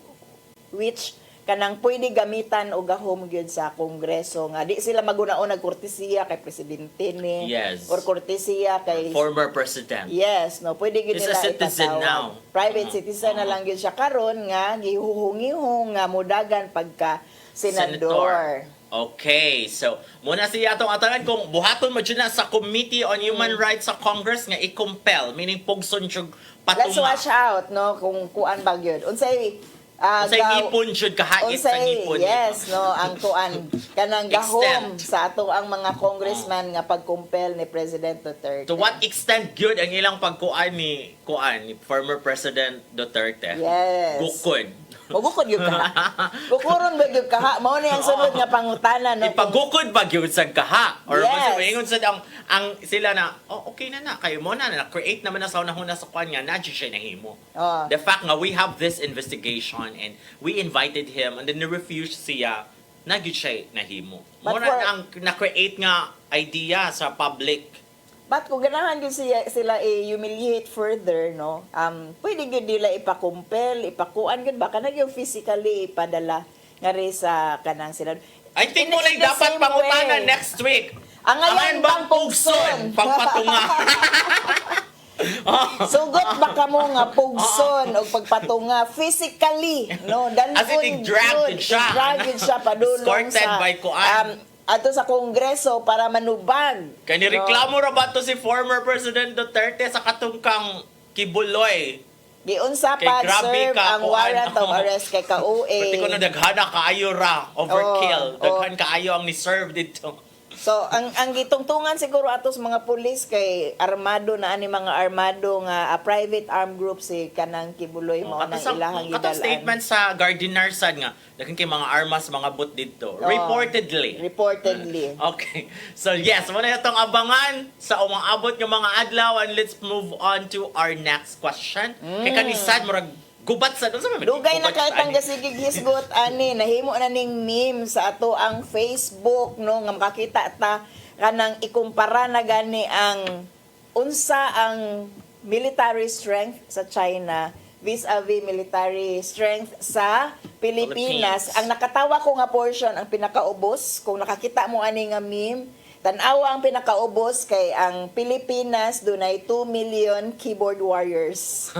S4: which kanang pwede gamitan o gahom gyud sa Kongreso nga di sila magunaon og kortesiya kay presidente ni
S3: Yes.
S4: or kortesiya kay
S3: Former president.
S4: yes, no, pwede gyud
S3: He's
S4: nila
S3: a citizen
S4: ipatawag.
S3: now.
S4: Private citizen na lang gyud siya karon nga gihuhungihong nga mudagan pagka senador.
S3: Okay, so muna siya atong atanan kung buhaton mo dyan na sa Committee on Human Rights sa Congress nga i-compel, meaning pugson jud
S4: Let's
S3: patuma.
S4: watch out, no, kung kuan ba gyud. Unsay
S3: Unsay ngipon jud kahait sa ngipon.
S4: yes, no, ang kuan kanang gahom
S3: Extent.
S4: sa ato ang mga congressman nga pagkumpel ni President Duterte.
S3: To what extent gyud ang ilang pagkuan ni former President Duterte?
S4: Yes.
S3: Gukod.
S4: Magukod gyud kaha. Gukuron ba gyud kaha? Mao ni ang sunod nga pangutana, no.
S3: Ipagukod ba gyud sa kaha? Or
S4: Yes.
S3: ingon sad ang sila na okay na kayo mo na create naman na sa unahuna sa kanya na siya nahimo.
S4: Oh.
S3: The fact nga we have this investigation and we invited him and then refused siya na gyud siya nahimo.
S4: But
S3: Muna
S4: for-
S3: ang na-create nga idea sa public.
S4: But kung ganahan gyud sila i-humiliate further, no, pwede gyud nila ipakumpel, ipakuan gyud baka na gyud physically ipadala nga rin sa kanang sila.
S3: I think
S4: In
S3: mo
S4: the
S3: dapat
S4: same
S3: pangutanan
S4: way.
S3: next week.
S4: Ang ngayon bang pugson?
S3: Pagpatunga.
S4: Sugot ba ka mo nga pugson o pagpatunga physically, no?
S3: As in, i-drag siya.
S4: I-drag siya padulong
S3: Escorted
S4: sa
S3: by kuan.
S4: ato sa Kongreso para manubag.
S3: Kaya nireklamo ra ba to si former President Duterte sa katungkang Kibuloy?
S4: Giunsa
S3: Kay
S4: pa
S3: grabe
S4: serve
S3: ka,
S4: ang
S3: kuan.
S4: warrant of arrest kay KOA.
S3: Pati ko na daghana kaayo ra, overkill.
S4: Oo,
S3: Daghan kaayo ang ni-serve dito.
S4: So ang gitungtungan siguro atos mga pulis kay armado na ani mga armado nga private armed group si kanang Kibuloy mo nang ilahang
S3: Katong
S4: gidalan.
S3: statement sa Gardiner sad nga, daghan kay mga armas mga but dito. Reportedly. Okay. So yes, muna itong abangan sa umaabot ng mga adlaw, and let's move on to our next question. Kay kanisad murag gubat sa sa
S4: Dugay na kay tang gasigig hisgot ani nahimo na ning meme sa ato ang Facebook no nga makakita ta kanang ikumpara na gani ang unsa ang military strength sa China vis-a-vis military strength sa Pilipinas. Ang nakatawa ko nga portion ang pinakaubos kung nakakita mo ani nga meme, tan-awa ang pinakaubos kay ang Pilipinas dunay 2 million keyboard warriors.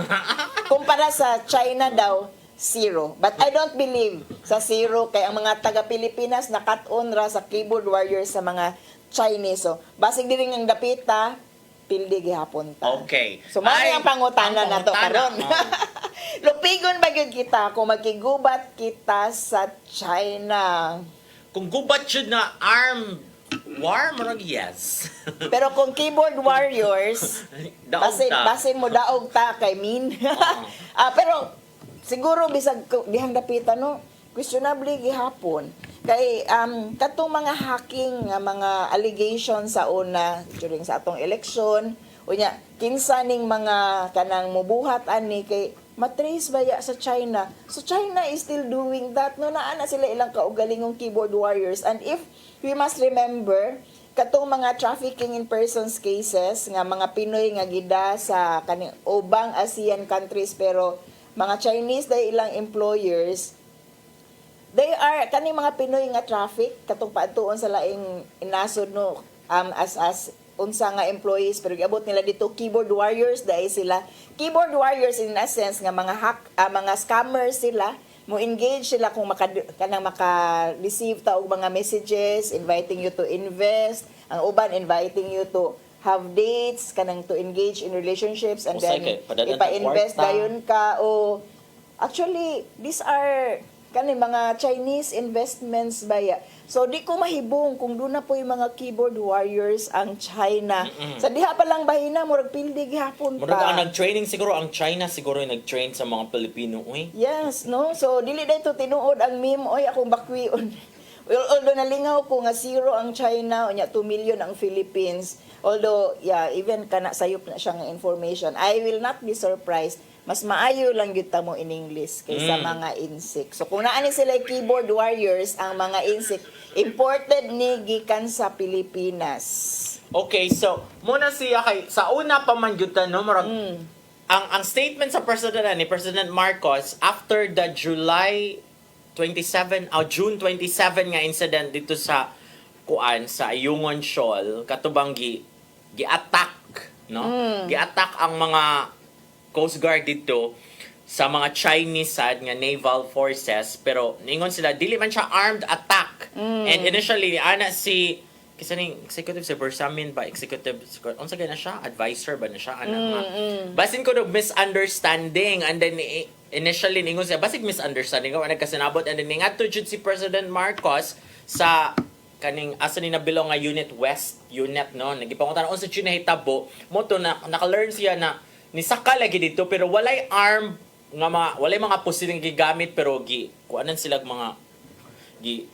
S4: Kumpara sa China daw, 0. But I don't believe sa 0 kay ang mga taga-Pilipinas nakat-on ra sa keyboard warriors sa mga Chinese. So, basig diri ang dapita, pildi gihapon ta.
S3: Okay.
S4: So, mao ang pangutana
S3: ang
S4: nato
S3: pangutana,
S4: karon. Lupigon ba gyud kita kung magkigubat kita sa China?
S3: Kung gubat jud na armed war, murag yes.
S4: Pero kung keyboard warriors,
S3: Daog ta.
S4: basin mo daog ta kay min. Pero siguro bisag dihang dapitan no, questionably gihapon. Kay katong mga hacking nga mga allegations sa una during sa atong election, unya kinsa ning mga kanang mubuhat ani kay matrace baya sa China. So China is still doing that. No, naa na sila ilang kaugalingong keyboard warriors. And if we must remember, katong mga trafficking in persons cases, nga mga Pinoy nga gida sa kaning ubang ASEAN countries, pero mga Chinese dahil ilang employers, they are, kaning mga Pinoy nga traffic, katong paadtuon sa laing inasod no, as unsa nga employees pero giabot nila dito keyboard warriors dahil sila keyboard warriors in a sense nga mga mga scammers sila mo engage sila kung kanang maka-receive ta og mga messages inviting you to invest, ang uban inviting you to have dates kanang to engage in relationships and then ipa-invest dayon ka o actually these are kani mga Chinese investments baya. So di ko mahibong kung doon na po yung mga keyboard warriors ang China. Sa diha pa lang bahina murag pildi gihapon pa.
S3: Murag ang nag-training siguro ang China siguro yung nag-train sa mga Pilipino uy.
S4: Yes, no. So dili dayto tinuod ang meme oy akong bakwion. Although nalingaw ko nga 0 ang China unya 2 million ang Philippines. Although yeah, even kana sayop na siya nga information. I will not be surprised. Mas maayo lang gyud ta mo in English kaysa mga insect. So kung naani sila keyboard warriors, ang mga insect imported ni gikan sa Pilipinas.
S3: Okay, so muna siya kay sa una pa man gyud ta no murag ang statement sa president ni President Marcos after the June 27 nga incident dito sa kuan sa Ayungon Shoal katubang gi-attack no? Gi-attack ang mga Coast Guard dito sa mga Chinese sad nga naval forces pero ningon sila dili man siya armed attack. And initially ana si kasi ning executive si Bersamin ba executive unsa gay na siya advisor ba na siya ana basin ko og misunderstanding and then initially ningon siya basig misunderstanding ko nagkasinabot and then ningadto jud si President Marcos sa kaning asa ni nabilong nga unit west unit no nagipangutan unsa jud nahitabo mo to na naka-learn siya na nisaka lagi dito pero walay arm nga walay mga posibleng gigamit pero kuanan sila mga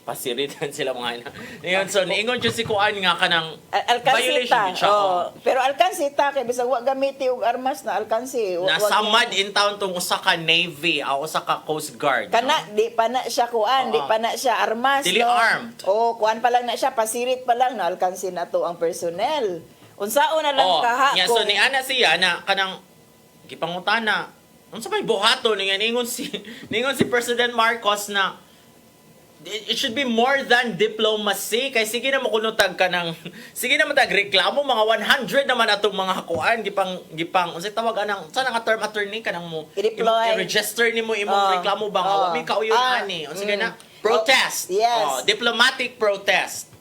S3: pasiritan sila mga ngayon so niingon jud si kuan nga kanang violation siya
S4: pero alkansita kay bisag wa gamiti og armas na alkansi
S3: nasamad in town tong usa ka navy o usa ka coast guard
S4: kana di pa na siya kuan di pa na siya armas
S3: dili armed
S4: kuan pa lang na siya pasirit pa lang na alkansi na to ang personnel. Unsaon na lang kaha
S3: so ni ana siya na kanang gipangutana unsa may buhato ningon si President Marcos na it should be more than diplomacy. Kay sige na makunutag ka ng sige na matag reklamo mga 100 naman atong mga hakuan gipang unsay tawag anang sa nga term attorney kanang mo
S4: I-deploy.
S3: i-register nimo imong reklamo ba nga wa mi kauyon ani unsay na protest.
S4: Yes.
S3: Diplomatic protest.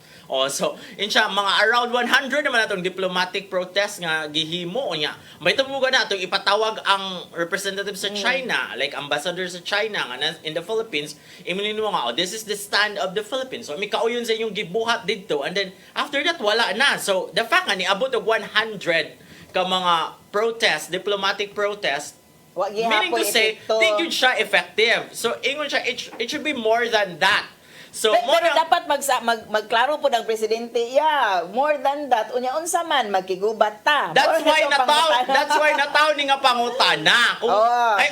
S3: So, insya, mga around 100 naman natong diplomatic protest nga gihimo niya. May tumuga na itong ipatawag ang representative sa China, like ambassador sa China nga in the Philippines, imilin mo nga, this is the stand of the Philippines. So, may kauyon sa inyong gibuhat dito. And then, after that, wala na. So, the fact nga, niabot og 100 ka mga protest, diplomatic protest, meaning to say, di yun siya effective. So, ingon siya, it should be more than that. So,
S4: pero dapat magklaro po ng presidente, more than that, unya unsa man magkigubat ta.
S3: That's why nataw ni nga pangutana. Kung ay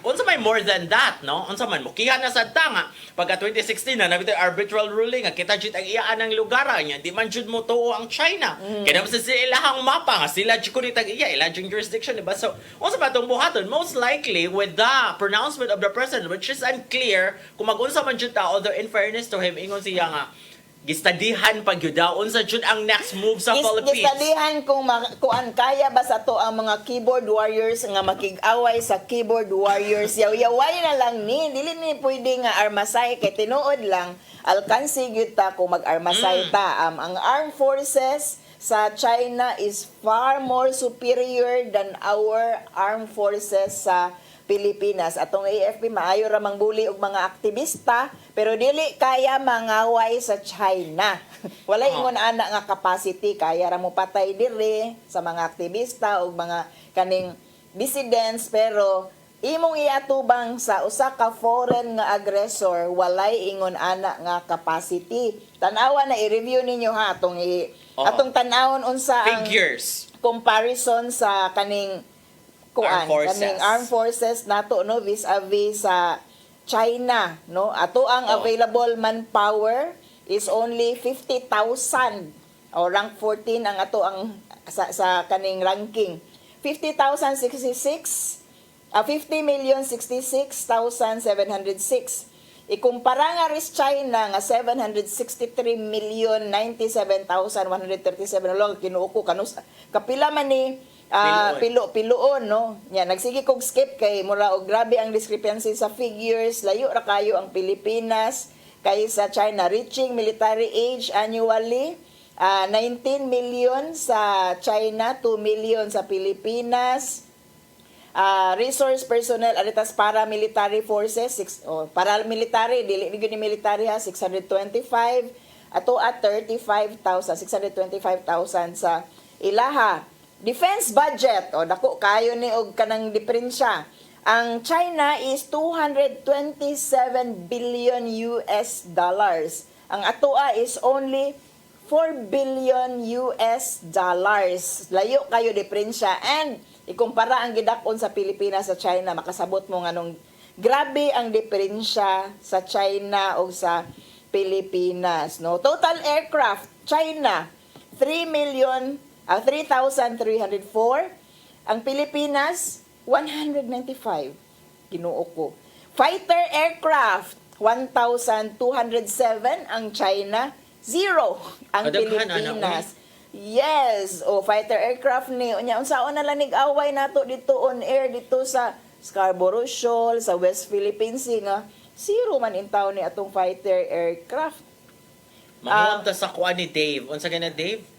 S3: unsa may more than that, no? Unsa man mukihan na sad ta nga pagka 2016 na nabitoy arbitral ruling nga kita jud ang iyaan ng lugar nya, di man jud mo tuo ang China. Kaya naman sa ilahang mapa nga sila jud kunit ang iya ila jurisdiction, diba? So, unsa ba tong buhaton? Most likely with the pronouncement of the president, which is unclear kung mag-unsa man jud ta, although in fairness to him, ingon siya nga gistadihan pag yudaon sa jud ang next move sa Philippines.
S4: Gistadihan kung kaya ba sa to ang mga keyboard warriors nga makig-away sa keyboard warriors. Yaw-yaway na lang ni dili ni pwede nga armasay kay tinuod lang alkansi gyud ta kung mag-armasay ta. Ang armed forces sa China is far more superior than our armed forces sa Pilipinas. Atong AFP maayo ra mangbuli og mga aktivista pero dili kaya mangaway sa China. Wala ingon ana nga capacity kaya ra mo patay diri sa mga aktivista og mga kaning dissidents pero imong iatubang sa usa ka foreign nga aggressor walay ingon ana nga capacity. Tan-awa na i-review ninyo ha atong tan-awon unsa ang
S3: figures
S4: comparison sa kaning armed forces nato no vis-a-vis sa China no ato ang available manpower is only 50,000 o rank 14 ang ato ang sa kaning ranking 50,066 50,066,706 ikumpara nga ris China nga 763,097,137 lang kinuuko kanus kapila man ni piluon no nya nagsige kog skip kay mura og grabe ang discrepancy sa figures layo ra kayo ang Pilipinas kaysa China reaching military age annually 19 million sa China 2 million sa Pilipinas resource personnel aritas paramilitary forces paramilitary dili ni military ha 625 ato at 35,625,000 sa ilaha. Defense budget, dako kayo ni og kanang diferensya. Ang China is 227 billion US dollars. Ang atoa is only 4 billion US dollars. Layo kayo diferensya and ikumpara ang gidakon sa Pilipinas sa China, makasabot mo nganong grabe ang diferensya sa China o sa Pilipinas, no? Total aircraft, China 3,304. Ang Pilipinas, 195. Kinuo ko. Fighter aircraft, 1,207. Ang China, 0. Ang Pilipinas. Yes. Fighter aircraft ni. Unsaon na lang nig-away nato dito on air, dito sa Scarborough Shoal, sa West Philippine Sea nga. 0 man in town ni atong fighter aircraft.
S3: Mahuwag ta sa kuha ni Dave. Unsa ka na, Dave?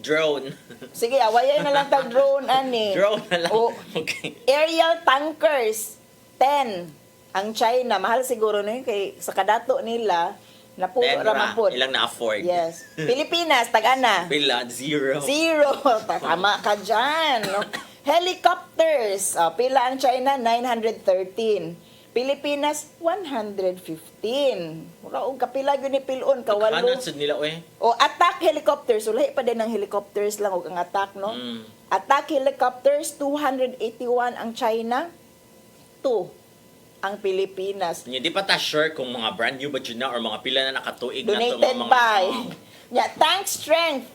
S3: Drone.
S4: Sige, awayan na lang tag drone ani.
S3: Drone na lang. Okay.
S4: Aerial tankers 10. Ang China mahal siguro no kay sa kadato nila napuno ra man pud.
S3: Ilang na-afford.
S4: Yes. Pilipinas tag-ana.
S3: Pila 0.
S4: 0. Tama ka dyan. No? Helicopters. Pila ang China? 913. Pilipinas, 115. Mura og kapila gyud ni pilon kawalo.
S3: Kanan sud nila
S4: attack helicopters, ulahi pa din ang helicopters lang og ang attack no. Attack helicopters 281 ang China, 2 ang Pilipinas.
S3: Di pa ta sure kung mga brand new ba yun na or mga pila na nakatuig na to
S4: Donated
S3: mga
S4: by. Tank strength.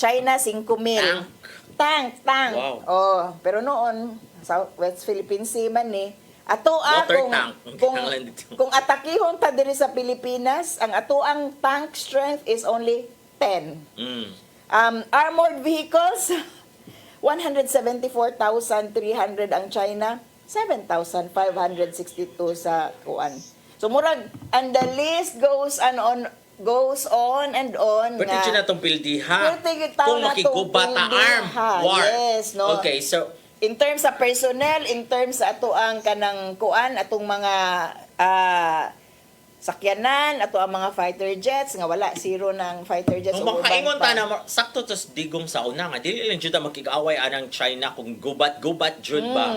S4: China 5,000. Tank.
S3: Wow.
S4: Pero noon sa West Philippine Sea man
S3: Water tank. Kinahanglan dito.
S4: kung atakihon ta diri sa Pilipinas, ang atoang tank strength is only 10. Armored vehicles, 174,300 ang China, 7,562 sa kuan. So murag, and the list goes on and on.
S3: Pwede dyan na itong pildiha.
S4: Pwede taon
S3: Kung
S4: na itong
S3: makigubat na arm
S4: pildiha.
S3: war.
S4: Yes, no?
S3: Okay, so
S4: In terms sa personnel, in terms sa ato ang kanang kuan, atong mga sakyanan, ato ang mga fighter jets, nga wala, zero ng fighter jets.
S3: kung
S4: o
S3: makaingon
S4: urban
S3: ta
S4: pa.
S3: na sakto tos digong sa una nga dili lang jud ta makig-away anang China kung gubat jud ba.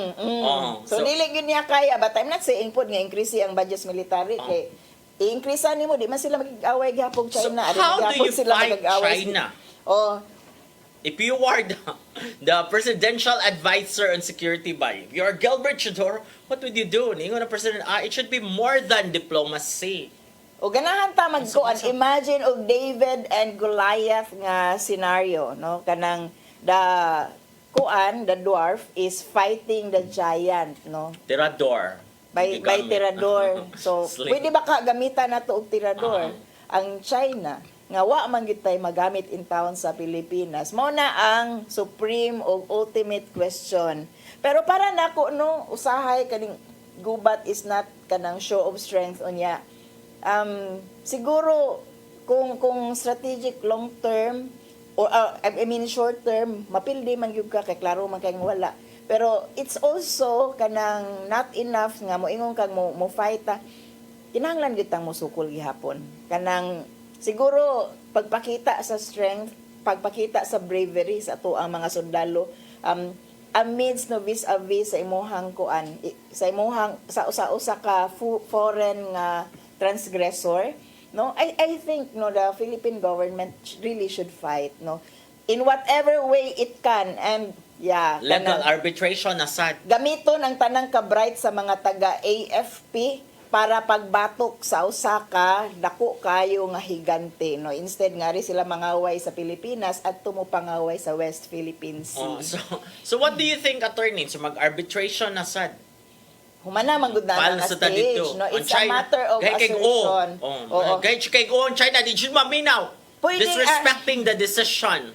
S4: So, dili gyud niya kaya, but I'm not saying po nga increase ang budgets military kay i-increase nimo di man sila magig-away gihapon
S3: so
S4: China.
S3: how do you
S4: sila
S3: fight
S4: magag-away.
S3: China?
S4: Oh,
S3: If you are the presidential advisor on security ba, if you are Gilbert Chidor, what would you do? Ingon na president, it should be more than diplomacy.
S4: o ganahan ta magkuan, imagine og David and Goliath nga scenario, no? Kanang the dwarf is fighting the giant, no?
S3: Tirador.
S4: By
S3: Gigamit.
S4: tirador. So,
S3: Sling.
S4: pwede ba ka gamitan nato og tirador? Ang China, nga wa man gyud tay magamit in town sa Pilipinas. Mao na ang supreme o ultimate question. Pero para nako no, usahay kaning gubat is not kanang show of strength unya. Siguro kung strategic long term or I mean short term, mapildi man gyud ka kay klaro man kay wala. Pero it's also kanang not enough nga moingon kang mo fight ta. Kinahanglan gyud tang musukol gihapon. Kanang siguro pagpakita sa strength, pagpakita sa bravery sa ato ang mga sundalo amidst no vis-a-vis sa imuhang kuan, sa imuhang sa usa ka foreign nga transgressor, no? I think no the Philippine government really should fight, no, in whatever way it can, and
S3: Legal arbitration aside.
S4: gamiton ang tanang ka-bright sa mga taga AFP para pagbatok sa usa ka dako kayo nga higante, no, instead nga ri sila mangaway sa Pilipinas at tumupangaway sa West Philippine Sea.
S3: So what do you think, attorney? So mag-arbitration aside.
S4: Humana man gud na
S3: Paano
S4: nga
S3: sa ta dito?
S4: stage, no,
S3: On
S4: it's a matter of
S3: Kay
S4: assertion. Oo.
S3: kay on China, di siya maminaw.
S4: Pwede,
S3: Disrespecting the decision.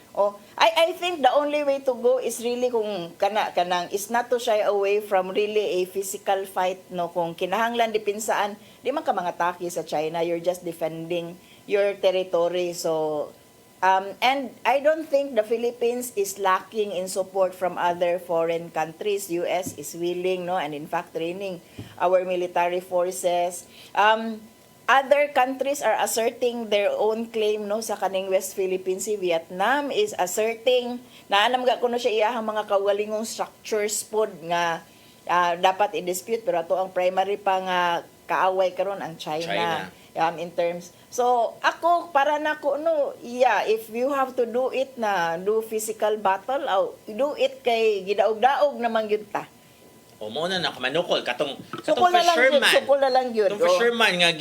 S4: I think the only way to go is really kung kanang is not to shy away from really a physical fight, no, kung kinahanglan dipinsaan, di man ka mga taki sa China, you're just defending your territory. So and I don't think the Philippines is lacking in support from other foreign countries. US is willing, no, and in fact training our military forces. Other countries are asserting their own claim, no, sa kaning West Philippine Sea. Vietnam is asserting na anam ga kuno siya iyahang mga kaugalingong structures pod nga dapat i-dispute, pero ato ang primary pa nga kaaway karon ang China. In terms, so ako para nako no, if you have to do it na do physical battle, do it kay gidaog-daog naman gyud ta.
S3: O mo na nakamanukol katong
S4: Sukol na lang yun,
S3: fisherman.
S4: sukol na lang yun.
S3: Katong fisherman nga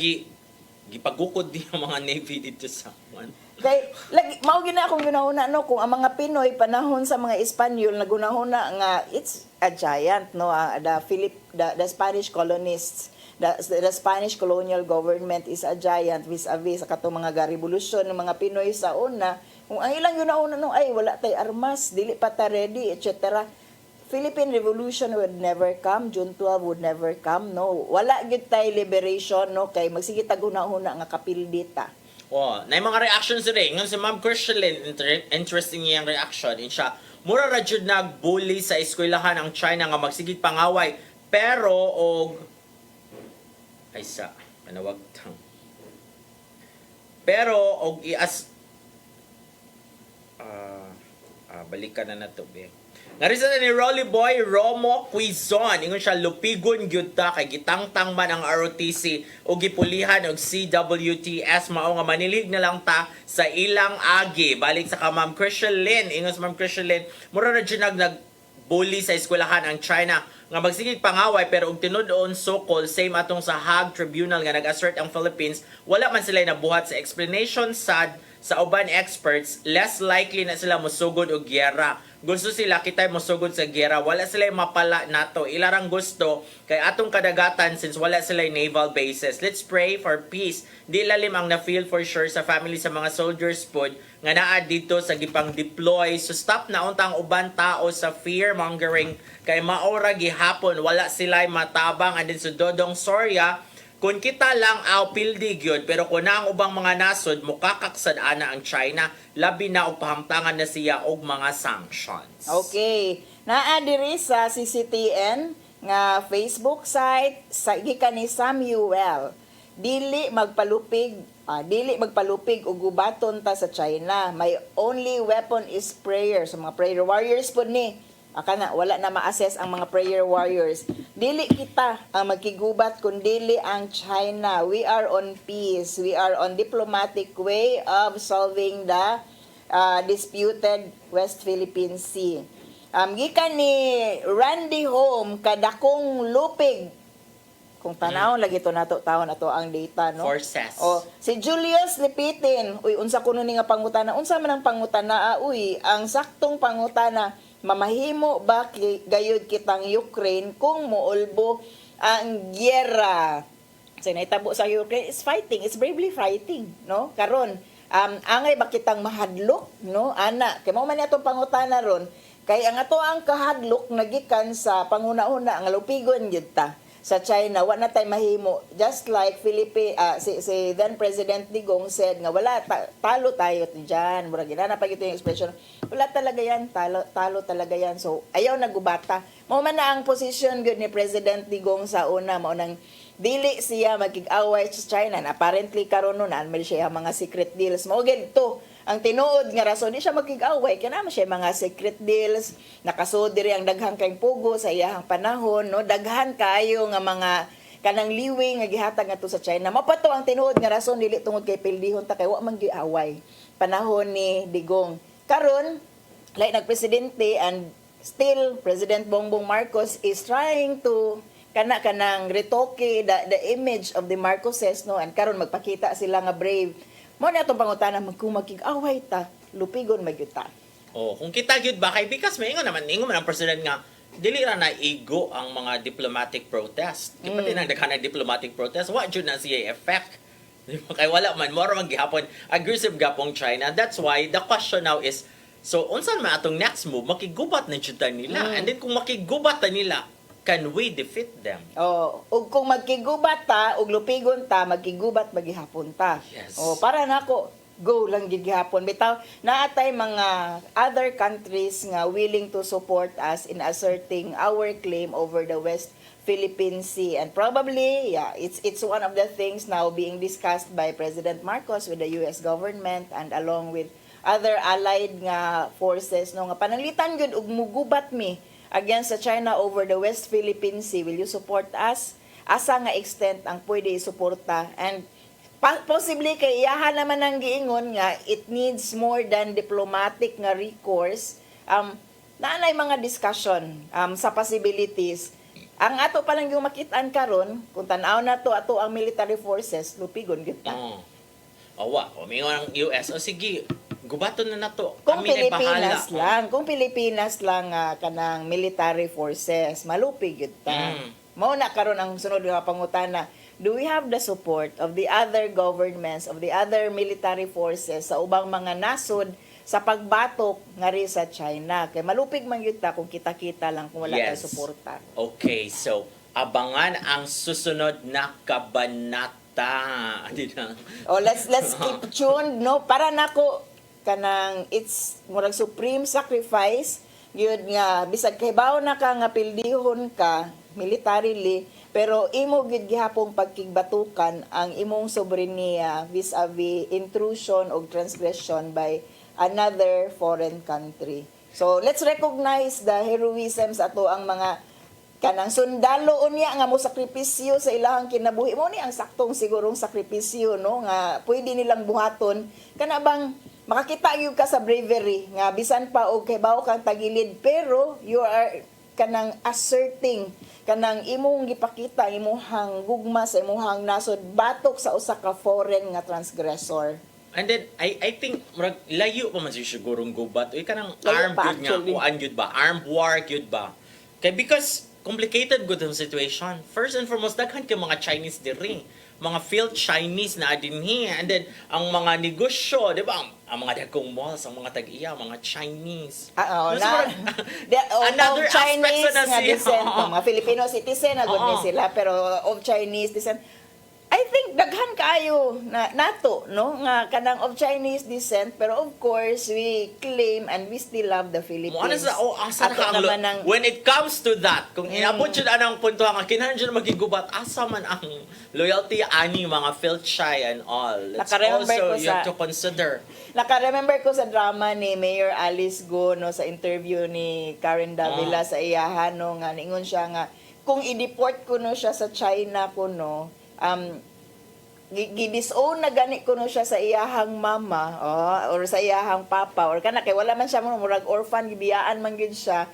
S3: gipagukod din ang mga Navy dito sa one.
S4: Kay mao gina akong ginahuna no, kung ang mga Pinoy panahon sa mga Espanyol nagunahuna nga it's a giant, no, the Spanish colonists, the Spanish colonial government is a giant vis-a-vis sa katong mga revolusyon ng mga Pinoy sa una. Kung ang ilang ginahuna no, ay wala tay armas, dili pa ta ready, etc. Philippine Revolution would never come, June 12 would never come, no. Wala gyud tay liberation, no, kay magsige ta guna-huna nga kapildita.
S3: Na yung mga reactions rin. Ngayon si Ma'am Christian, interesting niya yung reaction. Siya, mura ra jud nagbully sa eskwelahan ang China nga magsigig pangaway, pero panawag tang. Pero balikan na nato be. Narisa na ni Rolly Boy Romo Quizon. Ingon siya, lupigon gyud ta kay gitangtang man ang ROTC o gipulihan og CWTS, mao nga manilig na lang ta sa ilang agi. Balik sa ka Ma'am Christian Lynn. Ingon sa Ma'am Christian Lynn, mura na dyan nagbully sa eskwelahan ang China nga magsigig pangaway, pero og tinud-on sokol same atong sa Hague Tribunal nga nag-assert ang Philippines, wala man sila nabuhat sa explanation sa uban experts, less likely na sila musugod og giyera. gusto sila kitay mosugod sa gera, wala sila mapala nato. Ilarang gusto kay atong kadagatan since wala sila naval bases. Let's pray for peace. Di lalim ang na-feel for sure sa family sa mga soldiers pod nga naa dito sa gipang deploy. So stop na untang uban tao sa fear mongering kay maora gihapon wala sila matabang and din sa Dodong Soria. Kung kita lang pildi gyud pero kung na ang ubang mga nasod mukakaksad ana ang China labi na og pahamtangan na siya og mga sanctions.
S4: Okay. Naa diri sa CCTN nga Facebook site sa gikan ni Samuel. Dili magpalupig og gubaton ta sa China. My only weapon is prayer. So mga prayer warriors pod ni. Akana wala na ma-assess ang mga prayer warriors. Dili kita ang magkigubat kun dili ang China. We are on peace. We are on diplomatic way of solving the disputed West Philippine Sea. Gikan ni Randy Home kadakong lupig. Kung tanawon lagi to nato taon ato ang data no.
S3: Forces.
S4: O si Julius Lipitin, uy unsa kuno ni nga pangutana? Unsa man ang pangutana? Uy, ang saktong pangutana mamahimo ba gayud kitang Ukraine kung moulbo ang gyera? Sa naitabo sa Ukraine is fighting, it's bravely fighting, no? Karon, angay ba kitang mahadlok, no? Ana, kay mao man atong pangutana ron, kay ang ato ang kahadlok nagikan sa panguna-una ang lupigon gyud ta sa China, wa na tay mahimo. Just like si then President Digong said nga wala talo tayo diyan. Murag ginana pa gito yung expression. Wala talaga yan, talo talaga yan. So ayaw nagubata. Mao man na ang position good ni President Digong sa una, mao nang dili siya magkig-away sa China. And apparently karon nun may siya mga secret deals. Mao gid to ang tinuod nga rason di siya magkig-away kaya naman siya mga secret deals, nakasud diri ang daghang kayong pugo sa iyahang panahon, no? Daghan kayo nga mga kanang liwing nga gihatag ngadto sa China. Mapato ang tinuod nga rason dili tungod kay pildihon ta kay wa man giaway panahon ni Digong. Karon like nagpresidente and still President Bongbong Marcos is trying to kanang retoke the image of the Marcoses, no? And karon magpakita sila nga brave. Mo na itong pangutana, magkumagig-away ta, lupigon magyuta.
S3: Kung kita gyud ba kay because ingon man ang president nga dili ra na igo ang mga diplomatic protest. Pati nang daghan ng diplomatic protest, wa jud na siya effect. Kay wala man more man gihapon aggressive gapong China. That's why the question now is so unsan man atong next move makigubat na jud ta nila. And then kung makigubat ta nila, can we defeat them?
S4: Ug kung magkigubat ta, ug lupigon ta, magkigubat magihapon ta.
S3: Yes.
S4: Para nako, go lang gid gihapon. Bitaw, naatay mga other countries nga willing to support us in asserting our claim over the West Philippine Sea. And probably, it's one of the things now being discussed by President Marcos with the US government and along with other allied nga forces, no, nga pananglitan gyud og mugubat mi against sa China over the West Philippine Sea. Will you support us? Asa nga extent ang pwede isuporta? And possibly kay iyahan naman ang giingon nga it needs more than diplomatic nga recourse. Naanay mga discussion sa possibilities. Ang ato pa lang yung makitaan karon kung tanaw na to ato ang military forces, lupigon gyud ta.
S3: Mingon ang US. Sige, gubaton na nato.
S4: Kung
S3: Kami
S4: Pilipinas lang kanang military forces, malupig gyud ta. Mao na karon ang sunod nga pangutana, do we have the support of the other governments, of the other military forces sa ubang mga nasod sa pagbatok nga ri sa China? Kay malupig man gyud ta kung kita-kita lang kung wala tay suporta.
S3: Okay, so abangan ang susunod na kabanata.
S4: Let's keep tuned, no, para nako kanang it's murag supreme sacrifice gyud nga bisag kay bawo na ka nga pildihon ka militarily pero imo gyud gihapong pagkigbatukan ang imong soberenya vis-a-vis intrusion o transgression by another foreign country. So let's recognize the heroism sa ato ang mga kanang sundalo unya nga mo sakripisyo sa ilahang kinabuhi. Mo ni ang saktong sigurong sakripisyo, no, nga pwede nilang buhaton kana bang makakita gyud ka sa bravery nga bisan pa og kay bawo kang tagilid pero you are kanang asserting kanang imong gipakita imong gugma sa imong nasod batok sa usa ka foreign nga transgressor.
S3: And then I think murag layo pa man siya sigurong gubat. Uy kanang
S4: Layo
S3: armed
S4: pa,
S3: gyud nga
S4: actually.
S3: kuan gyud ba? Armed war gyud ba? Kay because complicated gud ang situation. First and foremost daghan kay mga Chinese diri. Mga field Chinese na dinhi. And then ang mga negosyo, di ba? Ang mga dagkong malls, ang mga tag-iya, mga Chinese.
S4: Oo,
S3: So,
S4: na,
S3: another
S4: of Chinese
S3: aspect sa
S4: nga
S3: siya.
S4: descent, mga Filipino citizen na good
S3: Oo.
S4: sila, pero of Chinese descent, I think daghan kayo na nato no nga kanang of Chinese descent, pero of course we claim and we still love the Philippines.
S3: Mo ana sa asa
S4: Ato
S3: ka ang
S4: naman ang
S3: when it comes to that, kung inabot jud anang punto nga kinahanglan jud magigubat asa man ang loyalty ani mga Philchai and all. It's
S4: Naka-remember
S3: also
S4: ko
S3: you have
S4: sa-
S3: to consider.
S4: Naka-remember ko sa drama ni Mayor Alice Go no sa interview ni Karen Davila sa iyahan no nga ningon siya nga kung i-deport ko no siya sa China ko no gidisown na gani ko no siya sa iyahang mama or sa iyahang papa or kana kay wala man siya mo murag orphan gibiyaan man gyud siya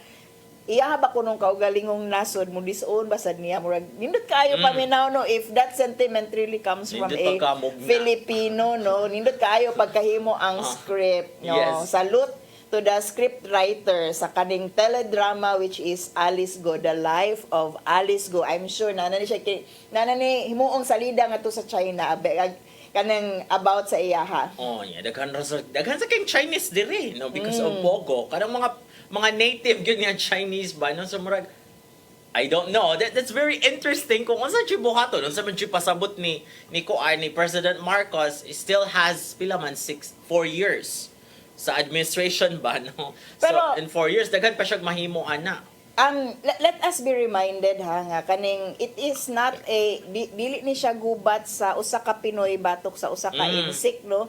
S4: iyaha ba ko nung kaugalingong nasod mo disown basad niya murag nindot kayo paminaw no if that sentiment really comes from
S3: Nindot
S4: a
S3: pagkamugna.
S4: Filipino no nindot kayo pagkahimo ang script no
S3: Yes.
S4: salute to the script writer sa kaning teledrama which is Alice Go, The Life of Alice Go. I'm sure nanani siya nanani himuong salida nga to sa China kanang about sa iyaha.
S3: Oh, yeah, daghan sa kay Chinese diri no because of Pogo. Kanang mga native gyud nga Chinese ba no so murag I don't know. That's very interesting kung unsa siya buhaton, unsa man siya pasabot ni President Marcos still has pila man 4 years sa administration ba no.
S4: Pero-
S3: so in 4 years daghan pa siya mahimo ana.
S4: Let us be reminded ha nga kaning it is not a dili ni siya gubat sa usa ka Pinoy batok sa usa ka insik no.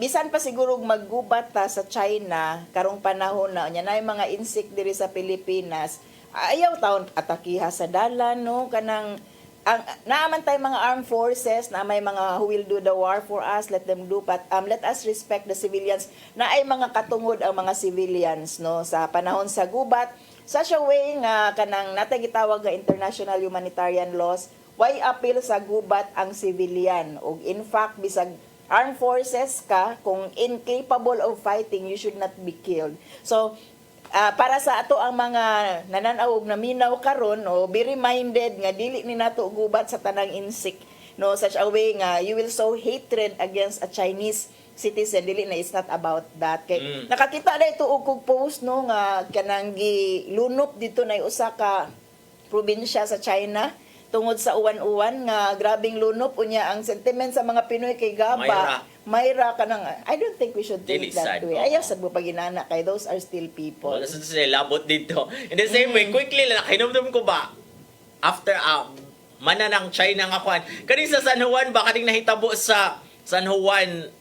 S4: Bisan pa siguro maggubat ta sa China karong panahon na nya nay mga insik diri sa Pilipinas. Ayaw taon atakiha sa dalan no kanang ang naaman tay mga armed forces na may mga who will do the war for us, let them do, but let us respect the civilians na ay mga katungod ang mga civilians no sa panahon sa gubat such a way nga kanang natay gitawag nga international humanitarian laws why appeal sa gubat ang civilian ug in fact bisag armed forces ka kung incapable of fighting you should not be killed so para sa ato ang mga nananaw og naminaw karon o be reminded nga dili ni nato gubat sa tanang insik no such a way nga you will sow hatred against a Chinese citizen dili na it's not about that kay nakakita na ito og kog post no nga kanang gilunop dito na usa ka probinsya sa China tungod sa uwan-uwan nga grabing lunop unya ang sentiment sa mga Pinoy kay gaba Mayra kanang I don't think we should take
S3: Dili
S4: that
S3: sad,
S4: way.
S3: oo.
S4: Ayaw sad mo paginana kay those are still people.
S3: Wala sa sila labot dito. In the same way, quickly lang, hinumdum ko ba, after mana ng China nga kwan, kaning sa San Juan ba, kaning nahitabo sa San Juan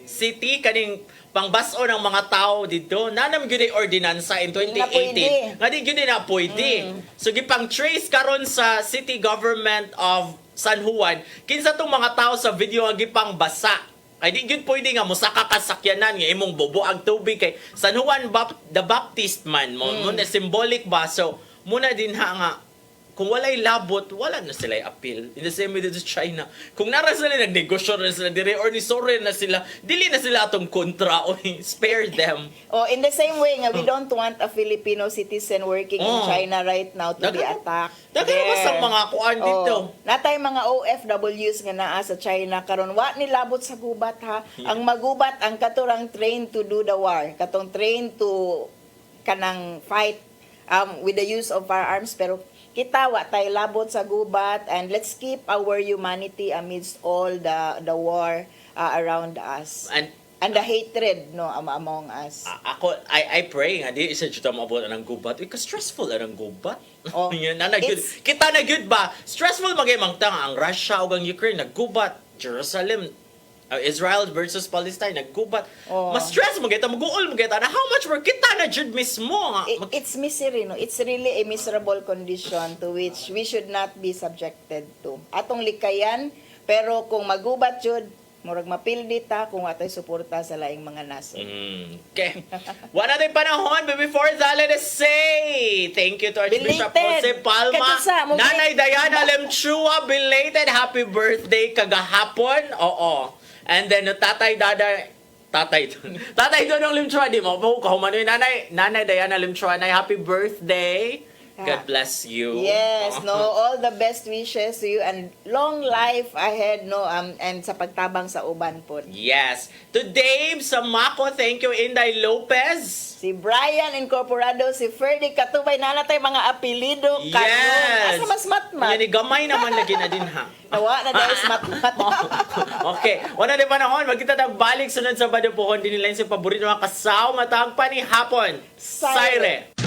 S3: City, kaning pangbaso ng mga tao dito, nanam gyud ay ordinansa in 2018. Nga di gyud na pwede. So gipang trace karon sa city government of San Juan, kinsa tong mga tao sa video nga gipang basa. Ay di gyud pwede nga musaka ka sakyanan nga imong bobo ang tubig kay San Juan the Baptist man mo na symbolic ba so muna din ha nga kung walay labot, wala na sila appeal. In the same way dito sa China. Kung nara sila nagnegosyo na sila dire or ni sorry na sila, dili na sila atong kontra o spare them.
S4: Oh, in the same way nga we don't want a Filipino citizen working in China right now to be attacked.
S3: Dagan naman sa mga kuan dito.
S4: Natay mga OFWs nga naa sa China karon wa ni labot sa gubat ha. Ang magubat ang katurang trained to do the war, katong trained to kanang fight with the use of firearms pero kita wa tay labot sa gubat and let's keep our humanity amidst all the war around us and the hatred no among us.
S3: Ako I pray nga di isa jud ta maabot ang gubat. Because stressful ang gubat.
S4: Oh,
S3: Yun na gyud. Kita na gyud ba? Stressful magay mangtang ang Russia ug ang Ukraine naggubat. Jerusalem Israel versus Palestine naggubat. Mas stress mo kita maguol mo kita na how much work kita na jud mismo nga.
S4: It's misery no. It's really a miserable condition to which we should not be subjected to. Atong likayan pero kung magubat jud murag mapildi ta kung atay suporta sa laing mga nasod.
S3: Okay. Wala tayong panahon, but before that, let us say thank you to Archbishop Jose
S4: Belated.
S3: Palma,
S4: Katusa, mo
S3: Nanay Diana Lemchua, belated happy birthday kagahapon. Oo. And then, Tatay Dodong Limchua, di mo po kahumanoy, Nanay Diana Limchua, happy birthday. God bless you.
S4: Yes, no, all the best wishes to you and long life ahead, no, and sa pagtabang sa uban po.
S3: Yes. To Dave Samako, thank you. Inday Lopez.
S4: Si Brian Incorporado, si Ferdy Katubay, nanatay mga apelido.
S3: Yes.
S4: Asa mas matmat?
S3: Yan, gamay naman lagi na din ha.
S4: Nawa na dahil matmat.
S3: Okay. Wala din panahon. Magkita balik sunod sa Badapuhon. Din nila yung paborito mga kasaw. Matang panihapon.
S4: Sayre.
S3: Sayre.